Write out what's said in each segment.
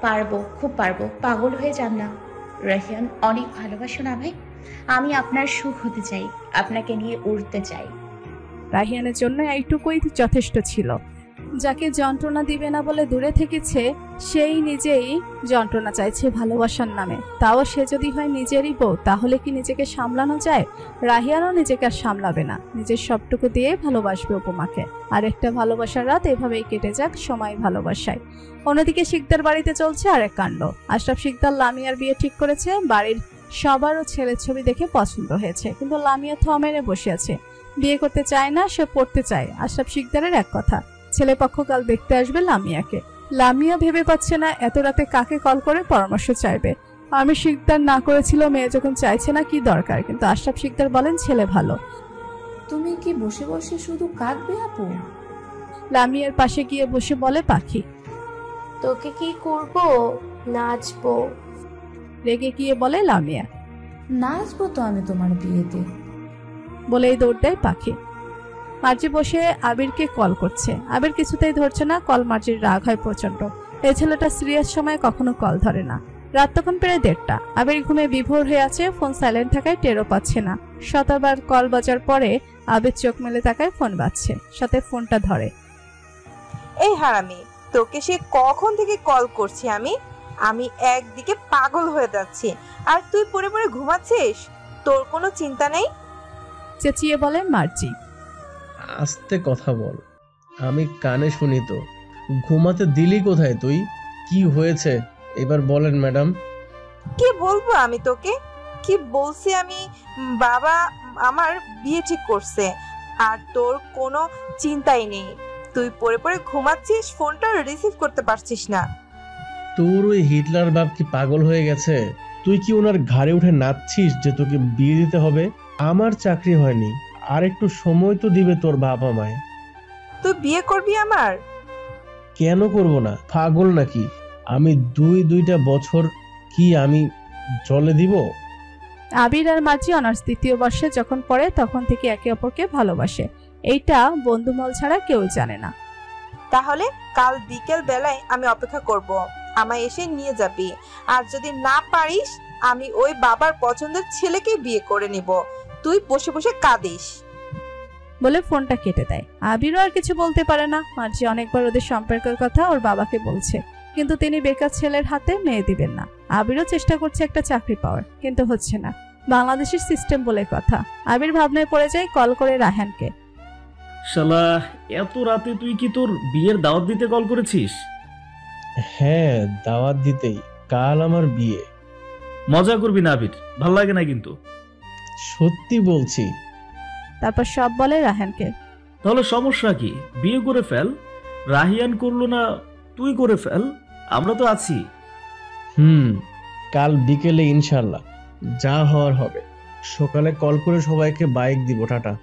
পারবো, খুব পারবো। পাগল হয়ে যান না। রাহিয়ান, অনেক ভালোবাসো না ভাই? আমি আপনার সুখ হতে চাই, আপনাকে নিয়ে উড়তে চাই। রাহিয়ানের জন্য এইটুকুই যথেষ্ট ছিল। যাকে যন্ত্রণা দিবে না বলে দূরে থেকেছে, সেই নিজেই যন্ত্রণা চাইছে ভালোবাসার নামে। তাও সে যদি হয় নিজেরই বউ, তাহলে কি নিজেকে সামলানো যায়? রাহিয়ানও নিজেকে আর সামলাবে না, নিজের সবটুকু দিয়ে ভালোবাসবে উপমাকে। আর একটা ভালোবাসার রাত এভাবেই কেটে যাক সময় ভালোবাসায়। অন্যদিকে শিকদার বাড়িতে চলছে আরেক কাণ্ড। আশরাফ শিকদার লামিয়ার বিয়ে ঠিক করেছে। বাড়ির সবারও ছেলের ছবি দেখে পছন্দ হয়েছে, কিন্তু লামিয়া থমেরে বসে আছে। বিয়ে করতে চায় না, সে পড়তে চায়। আশরাফ শিকদারের এক কথা, ছেলেপক্ষ কাল দেখতে আসবে লামিয়াকে। লামিয়া ভেবে পাচ্ছে না এত রাতে কাকে কল করে পরামর্শ চাইবে। আমি শিকদার না করেছিল, মেয়ে যখন চাইছে না কি দরকার। কিন্তু আশরাফ শিকদার বলেন ছেলে ভালো। তুমি কি বসে বসে শুধু কাঁদবে আপু? লামিয়ার পাশে গিয়ে বসে বলে পাখি। তোকে কি করব? নাচবো। রেগে গিয়ে বলে লামিয়া। নাচবো তো আমি তোমার বিয়েতে। বলেই দৌড় দেয় পাখি। মার্জি বসে আবিরকে কল করছে। আবির কিছুতেই ধরছে না। কল মার্জির রাগ হয় প্রচন্ড। এই ছেলেটা সিরিয়াস সময় কখনো কল ধরে না। রাত তখন প্রায় 1:30। আবির ঘুমে বিভোর হয়ে আছে। ফোন সাইলেন্ট থাকায় টেরও পাচ্ছে না। শতবার কল বাজার পরে আবির চোখ মেলে তাকায়, ফোন বাজছে। সাথে ফোনটা ধরে। এই হারামি, তোকে সে কখন থেকে কল করছি আমি একদিকে পাগল হয়ে যাচ্ছি, আর তুই পড়ে পড়ে ঘুমাচ্ছিস। তোর কোনো চিন্তা নেই? চেঁচিয়ে বলে মার্জি। আস্তে কথা বল, আমি কানে শুনি তো। ঘুমাতে দিলি কোথায় তুই? কি হয়েছে এবার বলেন ম্যাডাম। কি বলবো আমি তোকে? কি বলছি আমি? বাবা আমার বিয়ে ঠিক করছে, আর তোর কোনো চিন্তাই নেই। তুই পড়ে পড়ে ঘুমাচ্ছিস, ফোনটা রিসিভ করতে পারছিস না। তোর ওই হিটলার বাপ কি পাগল হয়ে গেছে? তুই কি ওনার ঘাড়ে উঠে নাচছিস যে তোকে বিয়ে দিতে হবে? আমার চাকরি হয়নি, আর একটু সময় তো দিবে তোর বাপ আমায়। তুই বিয়ে করবি আমার? কেন করব না? পাগল নাকি আমি? 2 বছর কি আমি জলে দিব? আবির আর মার্জি অনার্স 2য় বর্ষে যখন পড়ে তখন থেকে একে অপরকে ভালোবাসে। এইটা বন্ধুমহল ছাড়া কেউ জানে না। তাহলে কাল বিকেল বেলায় আমি অপেক্ষা করব, আমায় এসে নিয়ে যাবি। আর যদি না পারিস, আমি ওই বাবার পছন্দের ছেলেকে বিয়ে করে নিব। তুই বসে বসে কাঁদিস। বলে ফোনটা কেটে দেয়। আবিরও আর কিছু বলতে পারে না। মার্জি অনেকবার ওদের সম্পর্কের কথা ওর বাবাকে বলছে, কিন্তু তিনি বেকার ছেলের হাতে মেয়ে দিবেন না। আবিরও চেষ্টা করছে একটা চাকরি পাওয়ার, কিন্তু হচ্ছে না। বাংলাদেশের সিস্টেম বলে কথা। আবির ভাবনায় পড়ে যায়, কল করে রায়হানকে। শালা, এত রাতে তুই কি তোর বিয়ের দাওয়াত দিতে কল করেছিস? হ্যাঁ, দাওয়াত দিতেই। কাল আমার বিয়ে। মজা করবি না আবির, ভাল লাগে না কিন্তু। সত্যি বলছি। তারপর সব বলে রায়হানকে। তাহলে সমস্যা কি? বিয়ে করে ফেল। রাহিয়ান করলো না, তুই করে ফেল, আমরা তো আছি। কাল বিকেলে ইনশাল্লাহ যা হওয়ার হবে। সকালে কল করে সবাইকে বাইক দিব। টাটা।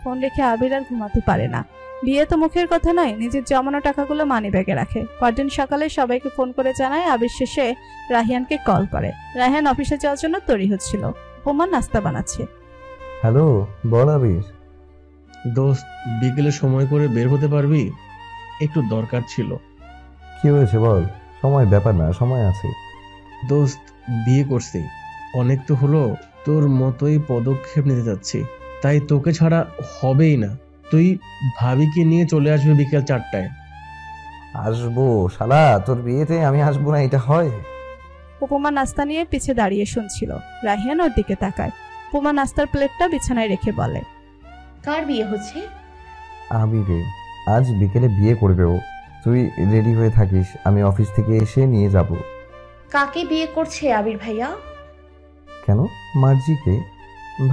ফোন রেখে আবির আর ঘুমাতে পারে না। বিয়ে তো মুখের কথা নয়, নিজের জমানো টাকাগুলো মানি ব্যাগে রাখে। পরদিন সকালে সবাইকে ফোন করে জানায়। আবির শেষে রাহিয়ানকে কল করে। রাহিয়ান অফিসে যাওয়ার জন্য তৈরি হচ্ছিল। উপমা নাস্তা বানাচ্ছে। হ্যালো, বল আবির। দোস্ত, বিকেলে সময় করে বের হতে পারবি? একটু দরকার ছিল। কি হয়েছে বল। সময় ব্যাপার না, সময় আছে। দোস্ত, বিয়ে করছি, অনেক তো হলো। তোর মতোই পদক্ষেপ নিতে যাচ্ছি, তাই তোকে ছাড়া হবেই না। তুই ভাবিকে নিয়ে চলে আসবি বিকেল 4টায়। আসবো শালা, তোর বিয়েতে আমি আসবো না এটা হয়? উপমা নাস্তা নিয়ে পিছে দাঁড়িয়ে শুনছিল। রাহিয়ান ওর দিকে তাকায়। উপমা নাস্তার প্লেটটা বিছানায় রেখে বলে, কার বিয়ে হচ্ছে? আবিরে, আজ বিকেলে বিয়ে করবে ও। তুই রেডি হয়ে থাকিস, আমি অফিস থেকে এসে নিয়ে যাব। কাকে বিয়ে করছে আবির ভাইয়া? কেন? মার্জিকে।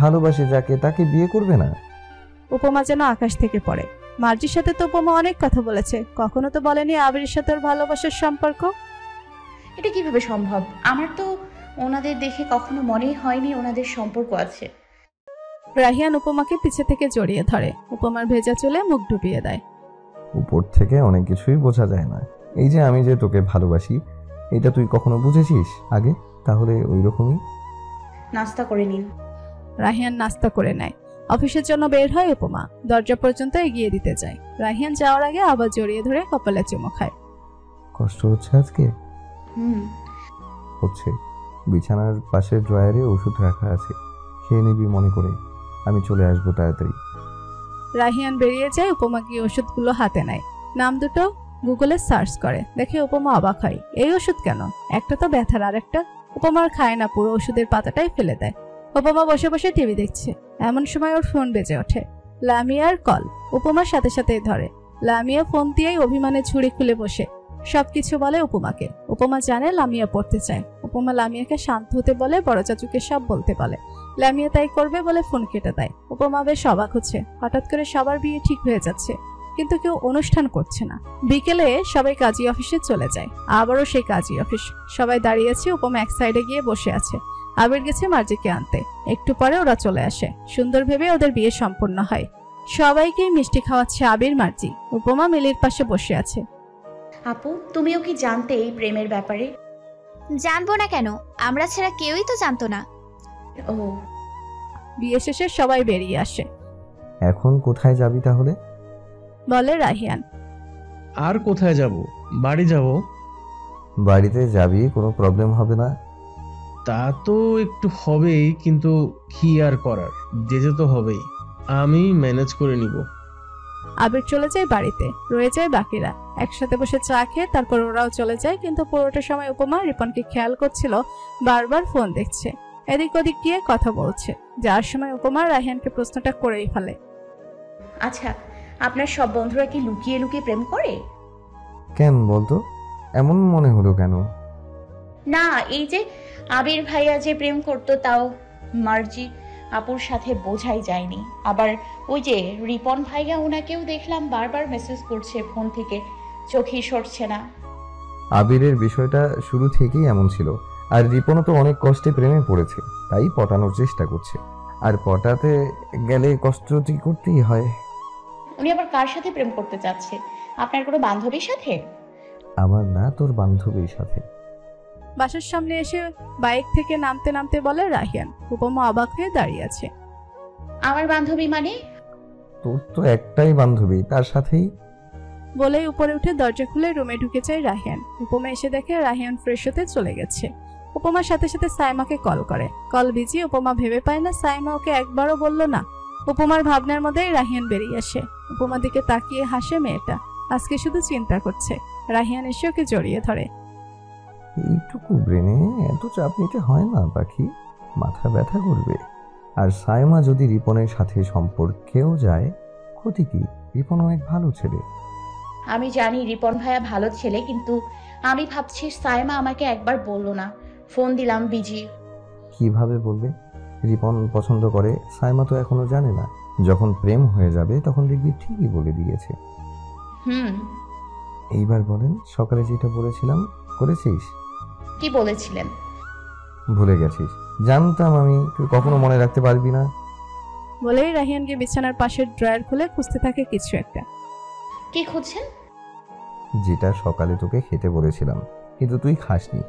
ভালোবাসে যাকে, তাকে বিয়ে করবে না? উপমা যেন আকাশ থেকে পড়ে। মার্জির সাথে তো উপমা অনেক কথা বলেছে, কখনো তো বলেনি আবিরের সাথে ওর ভালোবাসার সম্পর্ক। এটা কিভাবে সম্ভব? আমার তো ওনাদের দেখে কখনো মনেই হয়নি ওনাদের সম্পর্ক আছে। রাহিয়ান উপমাকে পিছে থেকে জড়িয়ে ধরে। উপমার ভেজা চুলে মুখ ডুবিয়ে দেয়। উপর থেকে অনেক কিছুই বোঝা যায় না। এই যে আমি যে তোকে ভালোবাসি, এটা তুই কখনো বুঝেছিস আগে? তাহলে ওই রকমই। নাস্তা করে নিন। রাহিয়ান নাস্তা করে নেয়। অফিসের জন্য বের হয় উপমা। দরজা পর্যন্ত এগিয়ে দিতে যায়। রাহিয়ান যাওয়ার আগে আবার জড়িয়ে ধরে কপালে চুমো খায়। কষ্ট হচ্ছে আজকে? হুম। হচ্ছে। বিছানার পাশের ড্রয়ারে ওষুধ রাখা আছে, খেয়ে নিবি মনে করে। আমি চলে আসবো তাড়াতাড়ি। রাহিয়ান বেরিয়ে যায়, উপমা গিয়ে ওষুধগুলো হাতে নেয়। নাম দুটো গুগলে সার্চ করে, দেখে উপমা অবাক হয়। এই ওষুধ কেন? একটা তো ব্যথার, আর একটা। উপমার খায় না, পুরো ওষুধের পাতাটাই ফেলে দেয়। উপমা বসে বসে টিভি দেখছে, এমন সময় ওর ফোন বেজে ওঠে। লামিয়ার কল। উপমার সাথে সাথেই ধরে। লামিয়া ফোন দিয়েই অভিমানে ঝুড়ি খুলে বসে সবকিছু বলে উপমাকে। উপমা জানে লামিয়া পড়তে চায়। উপমা লামিয়াকে শান্ত হতে বলে, বড় চাচুকে সব বলতে বলে। লামিয়া তাই করবে বলে ফোন কেটে দেয়। উপমা বেশ অবাক হচ্ছে, হঠাৎ করে সবার বিয়ে ঠিক হয়ে যাচ্ছে, কিন্তু কেউ অনুষ্ঠান করছে না। বিকেলে সবাই কাজী অফিসে চলে যায়। আবারও সেই কাজী অফিস, সবাই দাঁড়িয়েছে। উপমা এক সাইডে গিয়ে বসে আছে। আবির গেছে মার্জিকে আনতে। একটু পরে ওরা চলে আসে। সুন্দর ভেবে ওদের বিয়ে সম্পূর্ণ হয়। সবাইকে মিষ্টি খাওয়াচ্ছে আবির, মার্জি। উপমা মিলির পাশে বসে আছে। আপু, তুমিও কি জানতে এই প্রেমের ব্যাপারে? জানবো না কেন, আমরা ছাড়া কেউই তো জানতো না। ও। বিয়ে শেষে সবাই বেরিয়ে আসে। এখন কোথায় যাবি তাহলে? বলে রাহিয়ান। আর কোথায় যাব? বাড়ি যাব। বাড়িতে যাবি, কোনো প্রবলেম হবে না? তা তো একটু হবেই, কিন্তু কি আর করার, যেতে তো হবেই। আমি ম্যানেজ করে নিব। আবির চলে যায় বাড়িতে, রয়ে যায় বাকিরা। একসাথে বসে চা খেয়ে তারপর ওরাও চলে যায়। কিন্তু পুরোটা সময় উপমা রিপনকে খেয়াল করছিল, বারবার ফোন দেখছে, এদিক ওদিক গিয়ে কথা বলছে। যার সময় উপমা রাহিয়ানকে প্রশ্নটা করেই ফেলে। আচ্ছা, আপনার সব বন্ধুরা কি লুকিয়ে লুকিয়ে প্রেম করে? কেন বলতো, এমন মনে হলো কেন? না, এই যে আবির ভাইয়া যে প্রেম করতো, তাও মার্জি আপুর সাথে বোঝাই যায়নি। আবার ওই যে রিপন ভাইয়া, ওনাকেও দেখলাম বারবার মেসেজ করছে ফোন থেকে, চোখই সরছে না। আবিরের বিষয়টা শুরু থেকেই এমন ছিল। আর রিপনও তো অনেক কষ্টে প্রেমে পড়েছে, তাই পটানোর চেষ্টা করছে। আর পটাতে গেলে কষ্টটি করতেই হয়। উনি আবার কার সাথে প্রেম করতে চাচ্ছে? আপনার কোনো বান্ধবীর সাথে? আমার না, তোর বান্ধবীর সাথে। বাসার সামনে এসে বাইক থেকে নামতে নামতে বলে রাহিয়ান। উপমা অবাক হয়ে দাঁড়িয়ে আছে। আমার বান্ধবী মানে? তোর তো একটাই বান্ধবী, তার সাথেই। বলেই উপরে উঠে দরজা খুলে রুমে ঢুকে যায় রাহিয়ান। উপমা এসে দেখে রাহিয়ান ফ্রেশ হতে চলে গেছে। উপমার সাথে সাথে সাইমাকে কল করে। Call busy. উপমা ভেবে পায় না সাইমা ওকে একবারও বলল না। উপমার ভাবনার মধ্যেই রাহিয়ান বেরিয়ে আসে। উপমার দিকে তাকিয়ে হাসে মেয়েটা, আজকে শুধু চিন্তা করছে। রাহিয়ান এসে ওকে জড়িয়ে ধরে। এইটুকু ব্রেনে এত চাপ নিতে হয় না পাখি, মাথা ব্যথা করবে। আর সাইমা যদি রিপনের সাথে সম্পর্কেও যায়, ক্ষতি কি? রিপন অনেক ভালো ছেলে। আমি জানি রিপন ভাইয়া ভালো ছেলে, কিন্তু আমি ভাবছি সাইমা আমাকে একবার বললো না। ফোন দিলাম, বিজি। কিভাবে বলবে? রিপন পছন্দ করে, সাইমা তো এখনো জানে না। যখন প্রেম হয়ে যাবে তখন দেখবি ঠিকই বলে দিয়েছে। এইবার বলেন, সকালে যেটা বলেছিলাম করেছিস? কি বলেছিলেন? ভুলে গেছিস? জানতাম আমি তুই কখনো মনে রাখতে পারবি না। বলেই রাহিয়ানকে বিছানার পাশের ড্রয়ার খুলে খুঁজতে থাকে কিছু একটা। কি খুঁজছেন? যেটা সকালে তোকে খেতে বলেছিলাম, কিন্তু তুই খাসনি,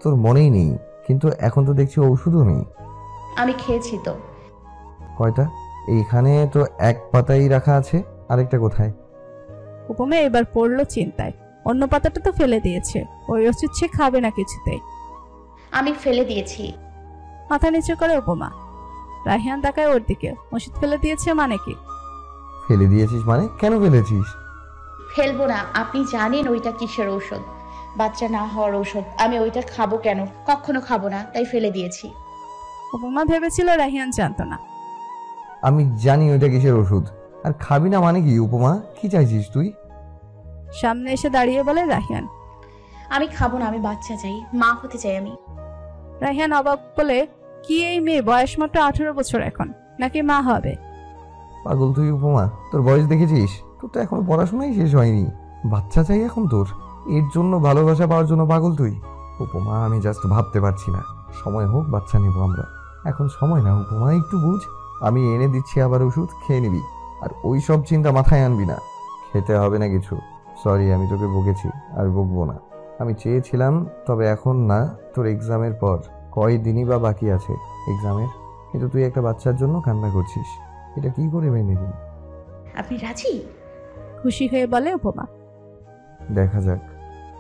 তোর মনেই নেই। কিন্তু এখন তো দেখছি ঔষধও নেই। আমি খেয়েছি তো। কয়টা? এইখানে তো এক পাতাই রাখা আছে, আরেকটা কোথায়? উপমা এবার পড়লো চিন্তায়। অন্য পাতাটা তো ফেলে দিয়েছে, ওই ওষুধ সে খাবে না কিছুতেই। আমি ফেলে দিয়েছি। মাথা নিচু করে উপমা। রাহিয়ান তাকায় ওর দিকে। ওষুধ ফেলে দিয়েছে মানে কি? ফেলে দিয়েছিস মানে? কেন ফেলেছিস? ফেলবো না, আপনি জানেন ওইটা কিসের ঔষধ, বাচ্চা না হওয়ার ঔষধ। আমি ওইটা খাবো কেন? কখনো খাবো না, তাই ফেলে দিয়েছি। উপমা ভেবেছিল রাহিয়ান জানতো না। আমি জানি ওইটা কিসের ওষুধ। আর খাবি না মানে কি? উপমা, কি চাইছিস তুই? সামনে এসে দাঁড়িয়ে বলে রাহিয়ান। আমি খাবো না, আমি বাচ্চা চাই, মা হতে চাই আমি। রাহিয়ান অবাক বলে, কি এই মেয়ে বয়স মাত্র 18 বছর এখন, নাকি মা হবে? পাগল তুই উপমা, তোর বয়স দেখেছিস? তোর তো এখনো পড়াশোনাই শেষ হয়নি, বাচ্চা চাই এখন তোর? এর জন্য ভালোবাসা পাওয়ার জন্য পাগল তুই? উপমা, আমি জাস্ট ভাবতে পারছি না। সময় হোক, বাচ্চা নিব আমরা। এখন সময় না উপমা, একটু বুঝ। আমি এনে দিচ্ছি আবার ওষুধ, খেয়ে নিবি। আর ওই সব চিন্তা মাথায় আনবি না। খেতে হবে না কিছু। সরি, আমি তোকে বকেছি, আর বকবো না। আমি চেয়েছিলাম, তবে এখন না, তোর এক্সামের পর। কয়দিনই বা বাকি আছে এক্সামের, কিন্তু তুই একটা বাচ্চার জন্য কান্না করছিস। এটা কি করে মেনে নিবি? আপনি রাজি? খুশি হয়ে বলে উপমা। দেখা যাক।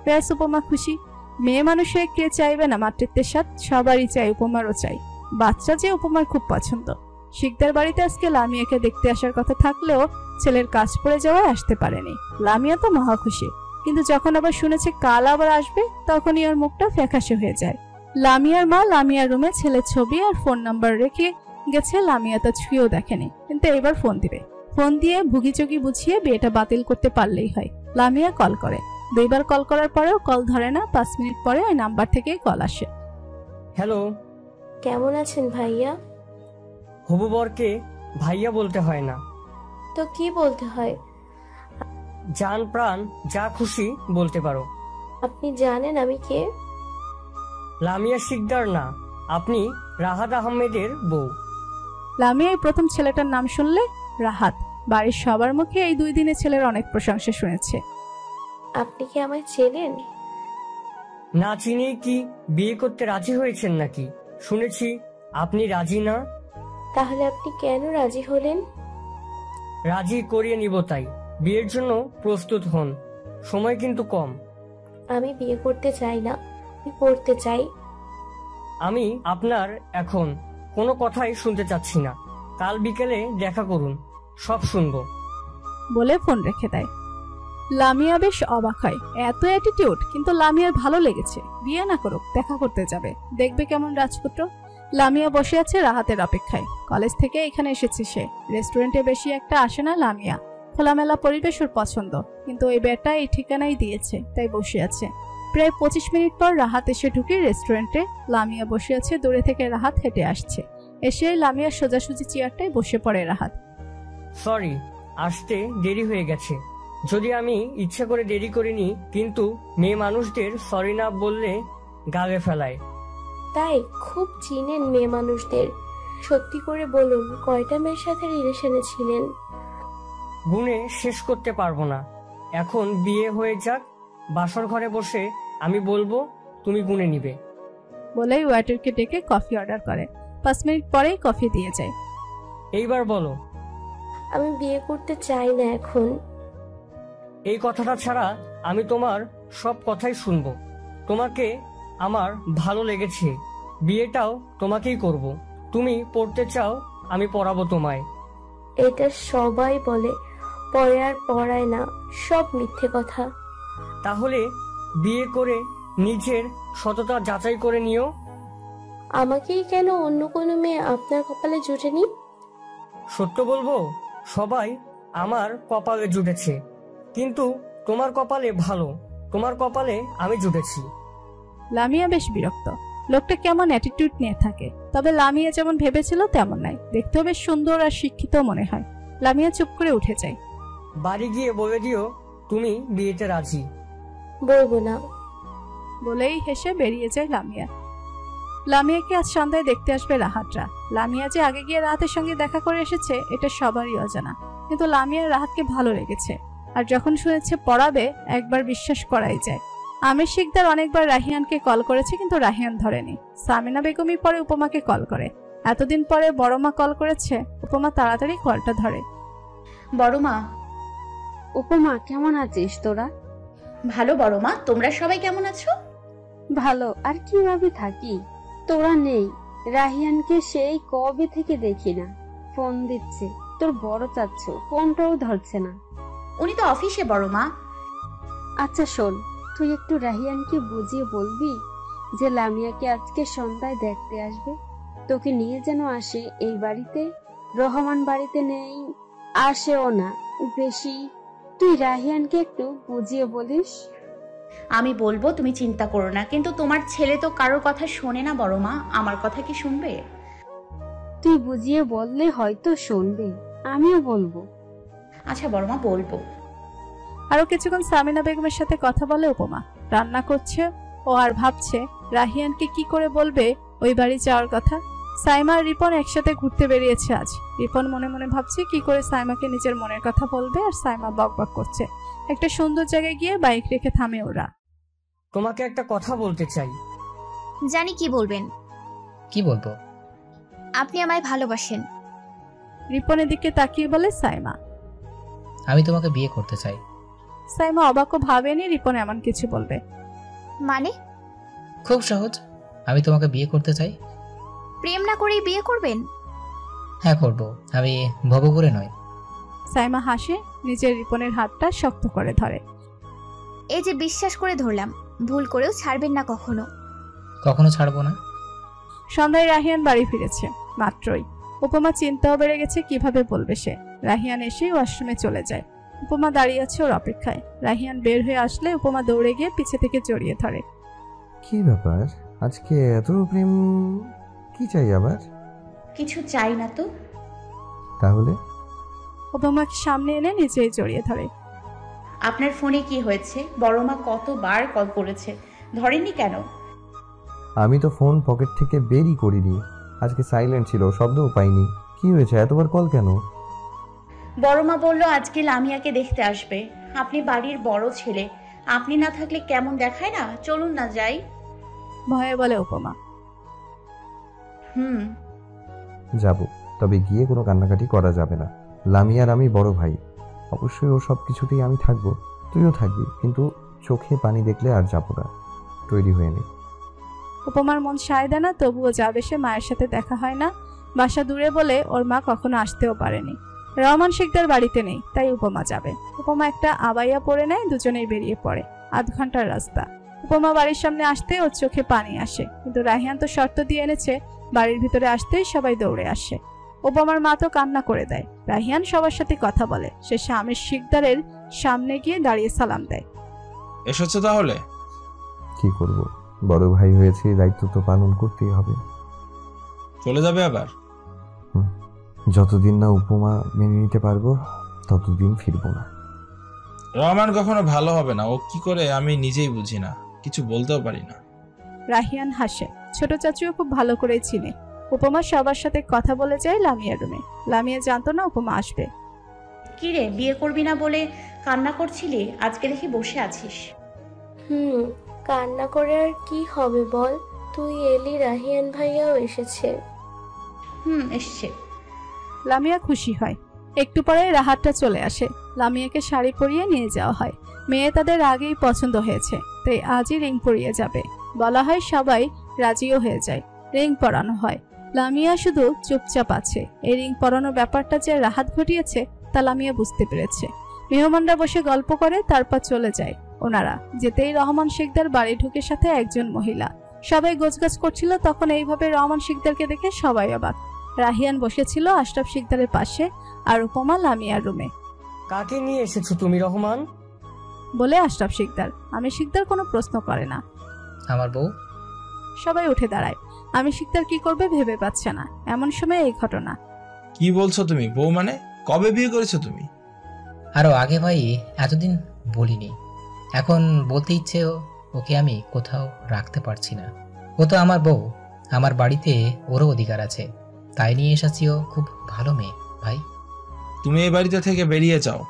ব্যাস উপমা খুশি। মেয়ে মানুষে কে চাইবে না মাতৃত্বের স্বাদ? সবারই চাই, উপমারও চাই। বাচ্চা যে উপমার খুব পছন্দ। শিকদার বাড়িতে আজকে লামিয়াকে দেখতে আসার কথা থাকলেও ছেলের কাজ পড়ে যাওয়ায় আসতে পারেনি। লামিয়া তো মহা খুশি, কিন্তু যখন আবার শুনেছে কাল আবার আসবে তখনই ওর মুখটা ফ্যাকাশে হয়ে যায়। লামিয়ার মা লামিয়ার রুমে ছেলের ছবি আর ফোন নাম্বার রেখে গেছে। লামিয়া তা ছুঁয়েও দেখেনি, কিন্তু এবার ফোন দিবে। ফোন দিয়ে ভুগিচুগি বুঝিয়ে বিয়েটা বাতিল করতে পারলেই হয়। লামিয়া কল করে, 2বার কল করার পরেও কল ধরে না। 5 মিনিট পরে ওই নাম্বার থেকেই কল আসে। হ্যালো, কেমন আছেন ভাইয়া? হবু বরকে ভাইয়া বলতে হয় না, তো কি বলতে হয়? জান প্রাণ যা খুশি বলতে পারো। আপনি জানেন আমি কে? লামিয়া শিকদার না, আপনি রাহাত আহমেদের বউ। লামিয়া এই প্রথম ছেলেটার নাম শুনলে রাহাত। বাড়ির সবার মুখে এই 2 দিনে ছেলের অনেক প্রশংসা শুনেছে। আপনি কি আমায় চেনেন? না চিনি কি বিয়ে করতে রাজি হয়েছেন নাকি? শুনেছি আপনি রাজি না। তাহলে আপনি কেন রাজি হলেন? রাজি করিয়ে নিব তাই। বিয়ের জন্য প্রস্তুত হন, সময় কিন্তু কম। আমি বিয়ে করতে চাই না, আমি পড়তে চাই। আমি আপনার এখন কোনো কথাই শুনতে চাচ্ছি না। কাল বিকেলে দেখা করুন, সব শুনবো। বলে ফোন রেখে দেয়। লামিয়া বেশ অবাক হয়, এত অ্যাটিটিউড। কিন্তু লামিয়ার ভালো লেগেছে। বিয়ে না করুক, দেখা করতে যাবে, দেখবে কেমন রাজপুত্র। লামিয়া বসে আছে রাহাতের অপেক্ষায়। কলেজ থেকে এখানে এসেছে সে। রেস্টুরেন্টে বেশি একটা আসে না লামিয়া। খোলামেলা পরিবেশ ওর পছন্দ, কিন্তু এই বেটা এই ঠিকানাই দিয়েছে, তাই বসে আছে। প্রায় 25 মিনিট পর রাহাত এসে ঢুকে রেস্টুরেন্টে। লামিয়া বসে আছে, দূরে থেকে রাহাত হেঁটে আসছে। এসে লামিয়ার সোজাসুজি চেয়ারটায় বসে পড়ে রাহাত। সরি, আসতে দেরি হয়ে গেছে। যদি আমি ইচ্ছে করে দেরি করিনি, কিন্তু মেয়ে মানুষদের সরি না বললে গালে ফেলায়। তাই খুব চিনেন মেয়ে মানুষদের। সত্যি করে বলুন, কয়টা মেয়ের সাথে রিলেশনে ছিলেন? গুণে শেষ করতে পারবো না। এখন বিয়ে হয়ে যাক, বাসর ঘরে বসে আমি বলবো, তুমি গুণে নিবে। বলেই ওয়েটারকে ডেকে কফি অর্ডার করে। 5 মিনিট পরেই কফি দিয়ে যায়। এইবার বলো। আমি বিয়ে করতে চাই না এখন। এই কথাটা ছাড়া আমি তোমার সব কথাই শুনবো। তোমাকে আমার ভালো লেগেছে, বিয়েটাও তোমাকেই করব। তুমি পড়তে চাও, আমি পড়াবো তোমায়। এটা সবাই বলে, পরে আর পড়ায় না, সব মিথ্যে কথা। তাহলে বিয়ে করে নিজের সততা যাচাই করে নিও। আমাকেই কেন, অন্য কোনো মেয়ে আপনার কপালে জুটেনি? সত্য বলবো, সবাই আমার কপালে জুটেছে, কিন্তু তোমার কপালে ভালো, তোমার কপালে আমি জুটেছি। লামিয়া বেশ বিরক্ত। লোকটা কেমন অ্যাটিটিউড নিয়ে থাকে। তবে লামিয়া যেমন ভেবেছিল তেমন নাই। দেখতেও বেশ সুন্দর আর শিক্ষিত মনে হয়। লামিয়া চুপ করে উঠে যায়। বাড়ি গিয়ে বলে দিও তুমি বিয়েতে রাজি। বলবো না। বলেই হেসে বেরিয়ে যায় লামিয়া। লামিয়াকে আজ সন্ধ্যায় দেখতে আসবে রাহাতরা। লামিয়া যে আগে গিয়ে রাহাতের সঙ্গে দেখা করে এসেছে এটা সবারই অজানা, কিন্তু লামিয়া রাহাতকে ভালো লেগেছে। আর যখন শুনেছে পড়াবে, একবার বিশ্বাস করাই যায়। আমির শিকদার অনেকবার রাহিয়ানকে কল করেছে, কিন্তু রাহিয়ান ধরেনি। সামিনা বেগমই পরে উপমাকে কল করে। এতদিন পরে বড়মা কল করেছে। উপমা তাড়াতাড়ি কলটা ধরে। বড়মা। উপমা, কেমন আছিস তোরা? ভালো বড়মা, তোমরা সবাই কেমন আছো? ভালো, আর কিভাবে থাকি, তোরা নেই। রাহিয়ানকে সেই কবে থেকে দেখি না, ফোন দিচ্ছে তোর বড় চাচ্ছ, ফোনটাও ধরছে না। উনি তো অফিসে বড়মা। আচ্ছা শোন, তুই একটু রাহিয়ানকে বুঝিয়ে বলবি যে লামিয়াকে আজকে সন্ধ্যায় দেখতে আসবে, তোকে নিয়ে যেন আসে এই বাড়িতে। রহমান বাড়িতে নেই, আসেও না বেশি। তুই রাহিয়ানকে একটু বুঝিয়ে বলিস। আমি বলবো, তুমি চিন্তা করো না। কিন্তু তোমার ছেলে তো কারোর কথা শোনে না বড়মা, আমার কথা কি শুনবে? তুই বুঝিয়ে বললে হয়তো শুনবে, আমিও বলবো। আচ্ছা বড়মা, বলবো। আরো কিছুক্ষণ সামিনা বেগমের সাথে কথা বলে উপমা। রান্না করছে ও আর ভাবছে রাহিয়ানকে কি করে বলবে ওই বাড়ি যাওয়ার কথা। সাইমা আর রিপন একসাথে ঘুরতে বেরিয়েছে আজ। রিপন মনে মনে ভাবছে কি করে সাইমাকে নিজের মনের কথা বলবে, আর সাইমা বকবক করছে। একটা সুন্দর জায়গায় গিয়ে বাইক রেখে থামে ওরা। তোমাকে একটা কথা বলতে চাই। জানি কি বলবেন। কি বলবো? আপনি আমায় ভালোবাসেন। রিপনের দিকে তাকিয়ে বলে সাইমা। আমি তোমাকে বিয়ে করতে চাই। সাইমা অবাকও ভাবেনি রিপন এমন কিছু বলবে। মানে? খুব সহজ, আমি তোমাকে বিয়ে করতে চাই। প্রেম না করেই বিয়ে করবেন? হ্যাঁ করব, আমি ভব করে নয়। সাইমা হাসে, নিজের রিপনের হাতটা শক্ত করে ধরে। এই যে বিশ্বাস করে ধরলাম, ভুল করেও ছাড়বেন না কখনো। কখনো ছাড়বো না। সন্ধ্যায় রাহিয়ান বাড়ি ফিরেছে মাত্রই। উপমা চিন্তাও বেড়ে গেছে কিভাবে বলবে সে। রাহিয়ান এসে ওয়াশরুমে চলে যায়। উপমা দাঁড়িয়ে আছে ওর অপেক্ষায়। রাহিয়ান বের হয়ে আসলে উপমা দৌড়ে গিয়ে পিছে থেকে জড়িয়ে ধরে। কি ব্যাপার আজকে এত প্রেম? কি চাই আবার? কিছু চাই না তো। তাহলে? উপমাকে সামনে এনে নিজেই জড়িয়ে ধরে। আপনার ফোনে কি হয়েছে? বড়মা কতবার কল করেছে, ধরেননি কেন? আমি তো ফোন পকেট থেকে বেরই করিনি, আজকে সাইলেন্ট ছিল, শব্দও পাইনি। কি হয়েছে, এতবার কল কেন? বড়মা বলল আজকে লামিয়াকে দেখতে আসবে। আপনি বাড়ির বড় ছেলে, আপনি না থাকলে কেমন দেখায় না? চলুন না যাই। ভয়ে বলে উপমা। যাব, তবে গিয়ে কোনো কান্নাকাটি করা যাবে না। লামিয়ার আমি বড় ভাই, অবশ্যই ও সব কিছুতেই আমি থাকবো, তুইও থাকবি, কিন্তু চোখে পানি দেখলে আর যাবো না। তৈরি হয়ে নে। উপমার মন সায় দেয় না, তবুও যাবে সে। মায়ের সাথে দেখা হয় না, বাসা দূরে বলে ওর মা কখনো আসতেও পারেনি। রহমান শিকদার বাড়িতে নেই, তাই উপমা যাবে। উপমা একটা আবাইয়া পরে নেয়, দুজনেই বেরিয়ে পড়ে। 8 ঘন্টার রাস্তা। উপমা বাড়ির সামনে আসতে ওর চোখে পানি আসে, কিন্তু রাহিয়ান তো শর্ত দিয়ে এনেছে, বাড়ির ভিতরে আসতেই সবাই দৌড়ে আসে। উপমার মা তো কান্না করে দেয়। রাহিয়ান সবার সাথে কথা বলে, শেষে আমির শিকদারের সামনে গিয়ে দাঁড়িয়ে সালাম দেয়। এসেছো তাহলে? কি করব, বড় ভাই হয়েছে, দায়িত্ব তো পালন করতেই হবে। চলে যাবে আবার? যতদিন না উপমা মেনে নিতে পারবো ততদিন ফিরবো না। রহমান কখনো ভালো হবে না, ও কি করে আমি নিজেই বুঝি না, কিছু বলতেও পারি না। রাহিয়ান হাসে। ছোট চাচুও খুব ভালো করে চিনে। উপমা সবার সাথে কথা বলে যায় লামিয়া রুমে। লামিয়া জানতো না উপমা আসবে। কি রে, বিয়ে করবি না বলে কান্না করছিলি, আজকে দেখি বসে আছিস। কান্না করে আর কি হবে বল, তুই এলি, রাহিয়ান ভাইয়াও এসেছে। এসছে। লামিয়া খুশি হয়। একটু পরে রাহাতটা চলে আসে। লামিয়াকে শাড়ি পরিয়ে নিয়ে যাওয়া হয়। মেয়ে তাদের আগেই পছন্দ হয়েছে, তাই আজই রিং পরিয়ে যাবে। বলা হয়, সবাই রাজিও হয়ে যায়। রিং পরানো হয়। লামিয়া শুধু চুপচাপ আছে। এই রিং পরানোর ব্যাপারটা যে রাহাত ঘটিয়েছে তা লামিয়া বুঝতে পেরেছে। মেহমানরা বসে গল্প করে, তারপর চলে যায় ওনারা। যেতেই রহমান শিকদার বাড়ি ঢুকে সাথে একজন মহিলা। সবাই গোছগাছ করছিল, তখন এইভাবে রহমান শিকদারকে দেখে সবাই অবাক। রাহিয়ান বসেছিল আশরাফ শিকদারের পাশে, আর উপমা লামিয়ার রুমে। কাকে নিয়ে এসেছো তুমি রহমান? বলে আশরাফ শিকদার। আমি শিকদার কোনো প্রশ্ন করে না। আমার বউ। সবাই উঠে দাঁড়ায়। আমি শিকদার কি করবে ভেবে পাচ্ছে না। এমন সময় এই ঘটনা। কি বলছো তুমি? বউ মানে? কবে বিয়ে করেছো তুমি? আরো আগে ভাই, এতদিন বলিনি। এখন বলতে ইচ্ছে, ওকে আমি কোথাও রাখতে পারছি না। ও তো আমার বউ, আমার বাড়িতে ওরও অধিকার আছে, তাই নিয়ে এসেছি। ও খুব ভালো মেয়ে ভাই। তুমি এই বাড়িতে থেকে বেরিয়ে যাও।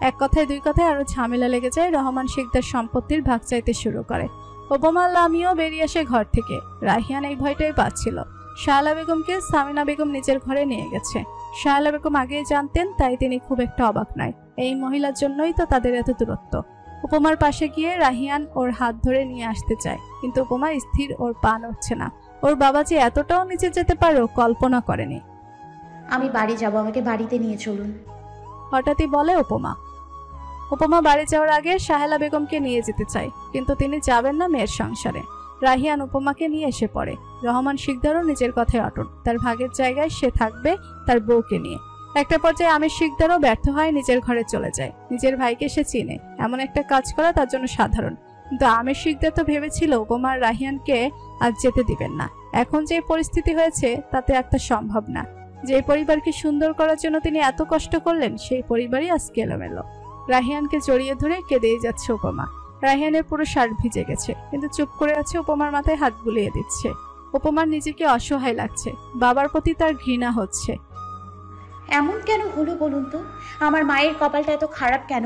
এক কথায় দুই কথায় আরো ঝামেলা লেগে যায়। রহমান শিকদার সম্পত্তির ভাগ চাইতে শুরু করে। উপমা লামিয়াও বেরিয়ে আসে ঘর থেকে। রাহিয়ান এই ভয়টাই পাচ্ছিল। শায়লা বেগমকে সামিনা বেগম নিজের ঘরে নিয়ে গেছে। শায়লা বেগম আগেই জানতেন, তাই তিনি খুব একটা অবাক নয়। এই মহিলার জন্যই তো তাদের এত দূরত্ব। উপমার পাশে গিয়ে রাহিয়ান ওর হাত ধরে নিয়ে আসতে চায়, কিন্তু উপমা স্থির, ওর পা নড়ছে না। ওর বাবা যে এতটাও নিচে যেতে পারো কল্পনা করেনি। আমি বাড়ি যাব, আমাকে বাড়িতে নিয়ে চলুন, হঠাৎই বলে উপমা। উপমা বাড়ি যাওয়ার আগে শাহেলা বেগমকে নিয়ে যেতে চায়, কিন্তু তিনি যাবেন না মেয়ের সংসারে। রাহিয়ান উপমাকে নিয়ে এসে পড়ে। রহমান শিকদারও নিজের কথায় অটল। তার ভাগের জায়গায় সে থাকবে তার বউকে নিয়ে। একটা পর্যায়ে আমির শিকদারও ব্যর্থ হয়, নিজের ঘরে চলে যায়। নিজের ভাইকে সে চিনে, এমন একটা কাজ করা তার জন্য সাধারণ। কিন্তু আমির শিকদার তো ভেবেছিল উপমা রাহিয়ানকে আজ যেতে দিবেন না। এখন যে পরিস্থিতি হয়েছে তাতে একটা সম্ভব না। যে পরিবারকে সুন্দর করার জন্য তিনি এত কষ্ট করলেন, সেই পরিবারই আজকে এলোমেলো। রাহিয়ানকে জড়িয়ে ধরে কেঁদেই যাচ্ছে উপমা। রাহিয়ানের পুরো শার্ট ভিজে গেছে, কিন্তু চুপ করে আছে। উপমার মাথায় হাত বুলিয়ে দিচ্ছে। উপমার নিজেকে অসহায় লাগছে। বাবার প্রতি তার ঘৃণা হচ্ছে। এমন কেন হলো বলুন তো? আমার মায়ের কপালটা এত খারাপ কেন?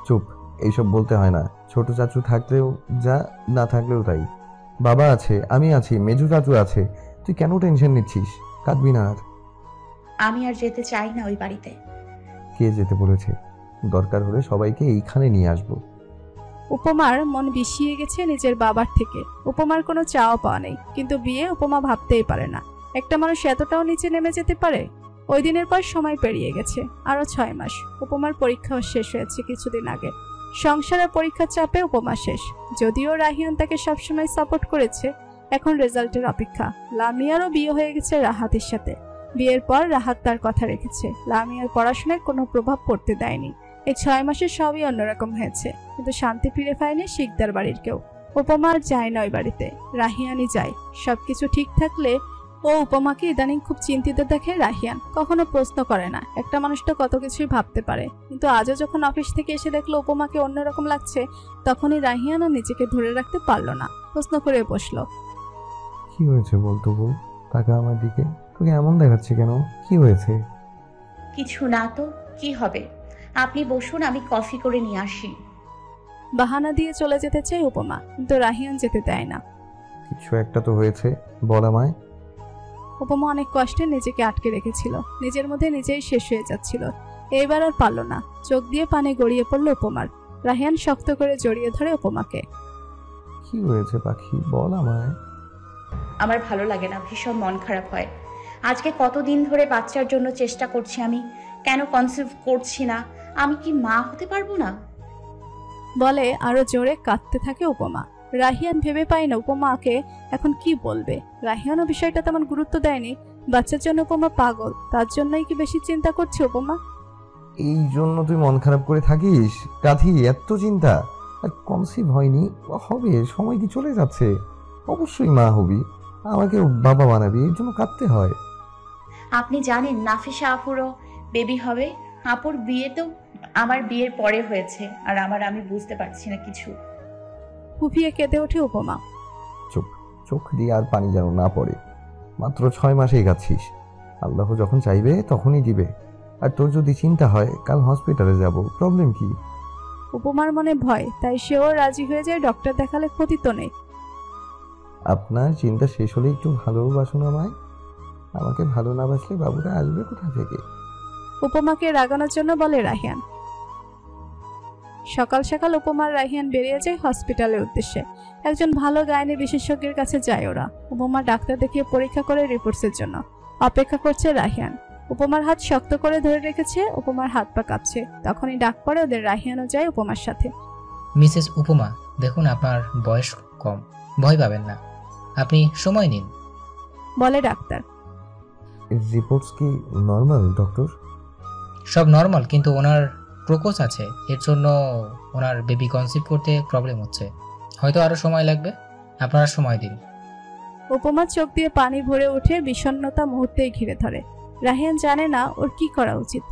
চুপ, এইসব বলতে হয় না। ছোট চাচু থাকলেও যা, না থাকলেও তাই। বাবা আছে, আমি আছি, মেজু চাচু আছে। তুই কেন টেনশন নিচ্ছিস? কাঁদবি না আর। আমি আর যেতে চাই না ওই বাড়িতে। কে যেতে বলেছে? দরকার হলে সবাইকে এইখানে নিয়ে আসবো। উপমার মন বিষিয়ে গেছে নিজের বাবার থেকে। উপমার কোনো চাওয়া পাওয়া নেই, কিন্তু বিয়ে উপমা ভাবতেই পারে না একটা মানুষ এতটাও নিচে নেমে যেতে পারে। ওই দিনের পর সময় পেরিয়ে গেছে আরো 6 মাস। উপমার পরীক্ষাও শেষ হয়েছে কিছুদিন আগে। সংসারের পরীক্ষার চাপে উপমা শেষ। যদিও রাহিয়ান তাকে সবসময় সাপোর্ট করেছে, এখন রেজাল্টের অপেক্ষা। লামিয়ারও বিয়ে হয়ে গেছে রাহাতের সাথে। বিয়ের পর রাহাত তার কথা রেখেছে, লামিয়ার পড়াশোনায় কোনো প্রভাব পড়তে দেয়নি। এই 6 মাসে সবই অন্যরকম হয়েছে, কিন্তু শান্তি ফিরে পায়নি শিকদার বাড়ির কেউ। উপমা আর যায় না ওই বাড়িতে, রাহিয়ানই যায়। সবকিছু ঠিক থাকলে ও উপমাকে ইদানিং খুব চিন্তিত দেখে রাহিয়ান। কখনো প্রশ্ন করে না, একটা মানুষ তো কত কিছুই ভাবতে পারে। কিন্তু আজও যখন অফিস থেকে এসে দেখলো উপমাকে অন্যরকম লাগছে, তখনই রাহিয়ানও নিজেকে ধরে রাখতে পারলো না, প্রশ্ন করে বসলো। কি হয়েছে বলতো বউ? তাকা আমার দিকে, তোকে এমন দেখাচ্ছে কেন? কি হয়েছে? কিছু না তো, কি হবে? আপনি বসুন, আমি কফি করে নিয়ে আসি। বাহানা দিয়ে চলে যেতে চায় উপমা, কিন্তু রাহিয়ান যেতে দেয় না। কিছু একটা তো হয়েছে, বল আমায়। উপমা অনেক কষ্টে নিজেকে আটকে রেখেছিল, নিজের মধ্যে নিজেই শেষ হয়ে যাচ্ছিল। এইবার আর পারল না, চোখ দিয়ে পানি গড়িয়ে পড়ল উপমার। রাহিয়ান শক্ত করে জড়িয়ে ধরে উপমাকে। কি হয়েছে পাখি, বল আমায়। আমার ভালো লাগে না, ভীষণ মন খারাপ হয়। আজকে কতদিন ধরে বাচ্চার জন্য চেষ্টা করছি, আমি কেন কনসিভ করছি না? আমি কি মা হতে পারবো না? বলে আরো জোরে কাঁদতে থাকে উপমা। রাহিয়ান ভেবে পায় না উপমাকে এখন কি বলবে। রাহিয়ানও বিষয়টা তেমন গুরুত্ব দেয়নি। বাচ্চার জন্য উপমা পাগল, তার জন্যই কি বেশি চিন্তা করছে উপমা? এই জন্য তুই মন খারাপ করে থাকিস? কাঁধি এত চিন্তা? কনসিভ হয়নি, হবে, সময় কি চলে যাচ্ছে। অবশ্যই মা হবি, আমাকে বাবা বানাবি, এর জন্য কাঁদতে হয়। আপনি জানেন নাফিসা আপুরও বেবি হবে? আপুর বিয়ে তো আমার বিয়ের পরে হয়েছে, আর আমি বুঝতে পারছি না কিছু। ফুফিয়ে কেঁদে ওঠে উপমা। চুপ, চোখ দিয়ে আর পানি যেন না পড়ে। মাত্র 6 মাসেই গাচ্ছিস, আল্লাহ যখন চাইবে তখনই দিবে। আর তোর যদি চিন্তা হয় কাল হসপিটালে যাব, প্রবলেম কি? উপমার মনে ভয়, তাই সেও রাজি হয়ে যায়। ডক্টর দেখালে ক্ষতি তো নেই। আপনার চিন্তা শেষ হলে একটু ভালোবাসুন আমায়। আমাকে ভালো না বাসলে বাবুরা আসবে কোথা থেকে? উপমাকে রাগানোর জন্য বলে রাহিয়ান। সকাল সকাল উপমার রাহিয়ান বেরিয়ে যায় হসপিটালের উদ্দেশ্যে। একজন ভালো গাইনি বিশেষজ্ঞের কাছে যায় ওরা। উপমা ডাক্তার দেখিয়ে পরীক্ষা করে রিপোর্টসের জন্য অপেক্ষা করছে রাহিয়ান। উপমার হাত শক্ত করে ধরে রেখেছে, উপমার হাত পা কাঁপছে। তখনই ডাক পড়ে ওদের, রাহিয়ানও যায় উপমার সাথে। মিসেস উপমা, দেখুন আপনার বয়স কম, ভয় পাবেন না, আপনি সময় নিন, বলে ডাক্তার। রিপোর্টস কি নর্মাল ডক্টর? সব নর্মাল, কিন্তু ওনার প্রোকোস আছে, এর জন্য ওনার বেবি কনসিভ করতে প্রবলেম হচ্ছে, হয়তো আরো সময় লাগবে, আপনারা সময় দিন। উপমা চোখ দিয়ে পানি ভরে উঠে, বিষণ্ণতা মুহূর্তেই ঘিরে ধরে। রাহিয়ান জানে না ওর কি করা উচিত।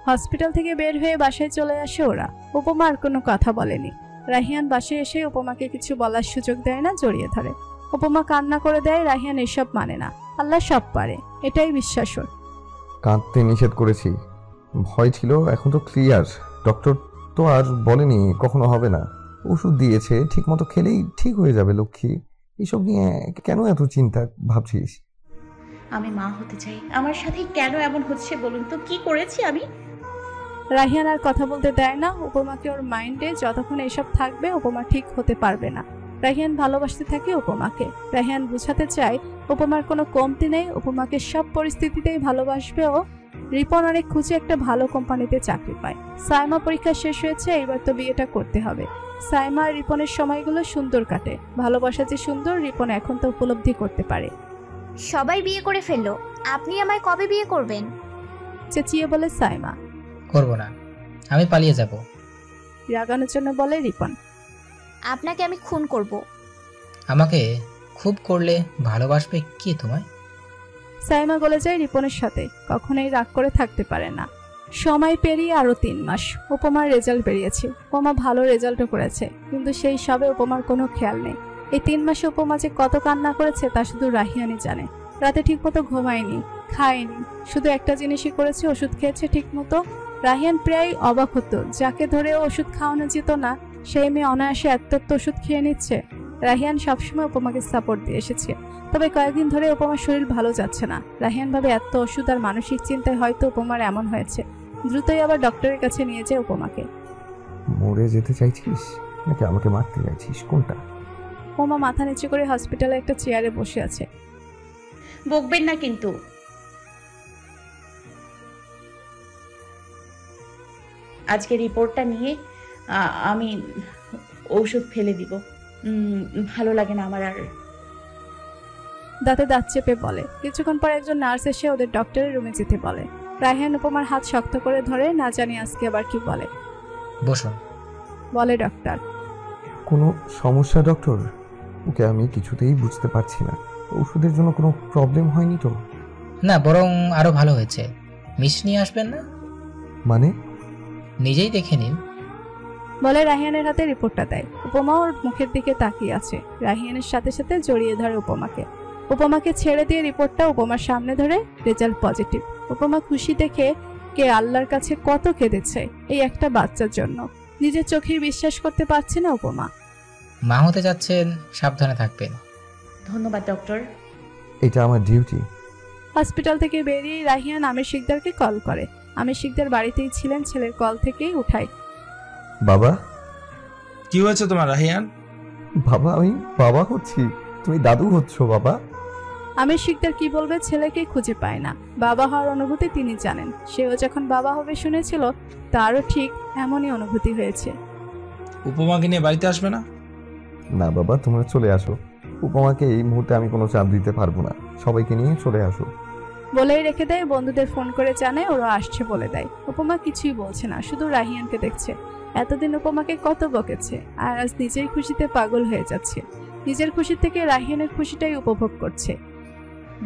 হসপিটাল থেকে বের হয়ে বাসায় চলে আসে ওরা। উপমা আর কোনো কথা বলেনি। রাহিয়ান বাসায় এসে উপমাকে কিছু বলার সুযোগ দেয় না, জড়িয়ে ধরে। উপমা কান্না করে দেয়। রাহিয়ান এসব মানে না, আল্লাহ সব পারে, এটাই বিশ্বাস ওর। কাঁদতে নিষেধ করেছি, ভয় ছিল, এখন তো ক্লিয়ার। ডক্টর তো আর বলেনি কখনো হবে না, ওষুধ দিয়েছে, ঠিক মতো খেলেই ঠিক হয়ে যাবে লক্ষ্মী। এসব নিয়ে কেন এত চিন্তা ভাবছিস? আমি মা হতে চাই, আমার সাথে কেন এমন হচ্ছে বলুন তো, কি করেছি আমি? রাহিয়ান আর কথা বলতে দেয় না উপমাকে। ওর মাইন্ডে যতক্ষণ এসব থাকবে উপমা ঠিক হতে পারবে না। রাহিয়ান ভালোবাসতে থাকে উপমাকে। রাহিয়ান বুঝাতে চায় উপমার কোনো কমতি নেই, উপমাকে সব পরিস্থিতিতেই ভালোবাসবে ও। রিপন অনেক খুঁজে একটা ভালো কোম্পানিতে চাকরি পায়। সাইমা পরীক্ষা শেষ হয়েছে, এবার তো বিয়েটা করতে হবে। সাইমা আর রিপনের সময়গুলো সুন্দর কাটে। ভালোবাসা যে সুন্দর রিপন এখন তো উপলব্ধি করতে পারে। সবাই বিয়ে করে ফেললো, আপনি আমায় কবে বিয়ে করবেন? চেঁচিয়ে বলে সাইমা। করব না, আমি পালিয়ে যাব। রাগানোর জন্য বলে রিপন। আপনাকে আমি খুন করব। আমাকে খুব করলে ভালোবাসবে কে তোমায়? সাইমা গলে যায় রিপনের সাথে, কখনোই রাগ করে থাকতে পারে না। সময় পেরিয়ে আরো 3 মাস। উপমার রেজাল্ট বেরিয়েছে। উপমা ভালো রেজাল্টও করেছে, কিন্তু সেই সবে উপমার কোনো খেয়াল নেই। এই 3 মাসে উপমা যে কত কান্না করেছে তা শুধু রাহিয়ানই জানে। রাতে ঠিকমতো ঘুমায়নি, খায়নি, শুধু একটা জিনিসই করেছে, ওষুধ খেয়েছে ঠিকমতো। রাহিয়ান প্রায় অবাক হতো, যাকে ধরে ওষুধ খাওয়ানো যেত না সেই মেয়ে অনায়াসে এত ওষুধ খেয়ে নিচ্ছে। রাহিয়ান সবসময় উপমাকে সাপোর্ট দিয়ে এসেছে, তবে কয়েকদিন ধরে উপমার শরীর ভালো যাচ্ছে না। রাহিয়ান ভাবে এত ওষুধ আর মানসিক চিন্তায় হয়তো উপমার এমন হয়েছে। দ্রুতই আবার ডক্টরের কাছে নিয়ে যায় উপমাকে। মরে যেতে চাইছিস? নাকি আমাকে মারতে চাইছিস, কোনটা? উপমা মাথা নিচু করে হসপিটালে একটা চেয়ারে বসে আছে। বকবেন না কিন্তু। আজকে রিপোর্টটা নিয়ে আমি ঔষধ ফেলে দিব। ভালো লাগে না আমার আর। দাঁতে দাঁত চেপে বলে। কিছুক্ষণ পর একজন নার্স এসে ওদের ডক্টরের রুমে যেতে বলে। রায়হান উপমার হাত শক্ত করে ধরে, না জানি আজকে আবার কি বলে। বসুন, বলে ডক্টর। কোনো সমস্যা ডক্টর? ওকে আমি কিছুতেই বুঝতে পারছি না। ওষুধের জন্য কোনো প্রবলেম হয়নি তো? না, বরং আরো ভালো হয়েছে। মিষ্টি নিয়ে আসবেন না? মানে? নিজেই দেখে নিন, বলে রাহিয়ানের হাতে রিপোর্টটা দেয়। উপমা ওর মুখের দিকে তাকিয়ে আছে। রাহিয়ানের সাথে সাথে জড়িয়ে ধরে উপমাকে ছেড়ে দিয়ে রিপোর্টটা উপমার সামনে ধরে, রেজাল্ট পজিটিভ। উপমা খুশি দেখে কে আল্লাহর কাছে কত কেঁদেছে এই একটা বাচ্চার জন্য। নিজের চোখেই বিশ্বাস করতে পারছে না উপমা। মা হতে যাচ্ছেন, সাবধানে থাকবেন। ধন্যবাদ ডক্টর। এটা আমার ডিউটি। হসপিটাল থেকে বেরিয়ে রাহিয়ান আমির শিকদারকে কল করে। আমির শিকদার বাড়িতেই ছিলেন, ছেলের কল থেকেই উঠায়। বাবা, কি হয়েছে তোমার রাহিয়ান? বাবা, আমি বাবা হচ্ছি, তুমি দাদু হচ্ছ বাবা। আমির শিকদার কি বলবে, ছেলেকে খুঁজে পায় না। বাবা হওয়ার অনুভূতি তিনি জানেন। সেও যখন বাবা হবে শুনেছিল, তারও ঠিক এমনই অনুভূতি হয়েছে। উপমাকে নিয়ে বাড়িতে আসবে না? না বাবা, তোমরা চলে আসো। উপমাকে এই মুহূর্তে আমি কোনো চাপ দিতে পারবো না, সবাইকে নিয়ে চলে আসো। বলেই রেখে দেয়। বন্ধুদের ফোন করে জানায় ওরা আসছে বলে দেয়। উপমা কিছুই বলছে না, শুধু রাহিয়ানকে দেখছে। এতদিন উপমাকে কত বকেছে, আর আজ নিজের খুশিতে পাগল হয়ে যাচ্ছে। নিজের খুশি থেকে রাহিয়ানের খুশিটাই উপভোগ করছে।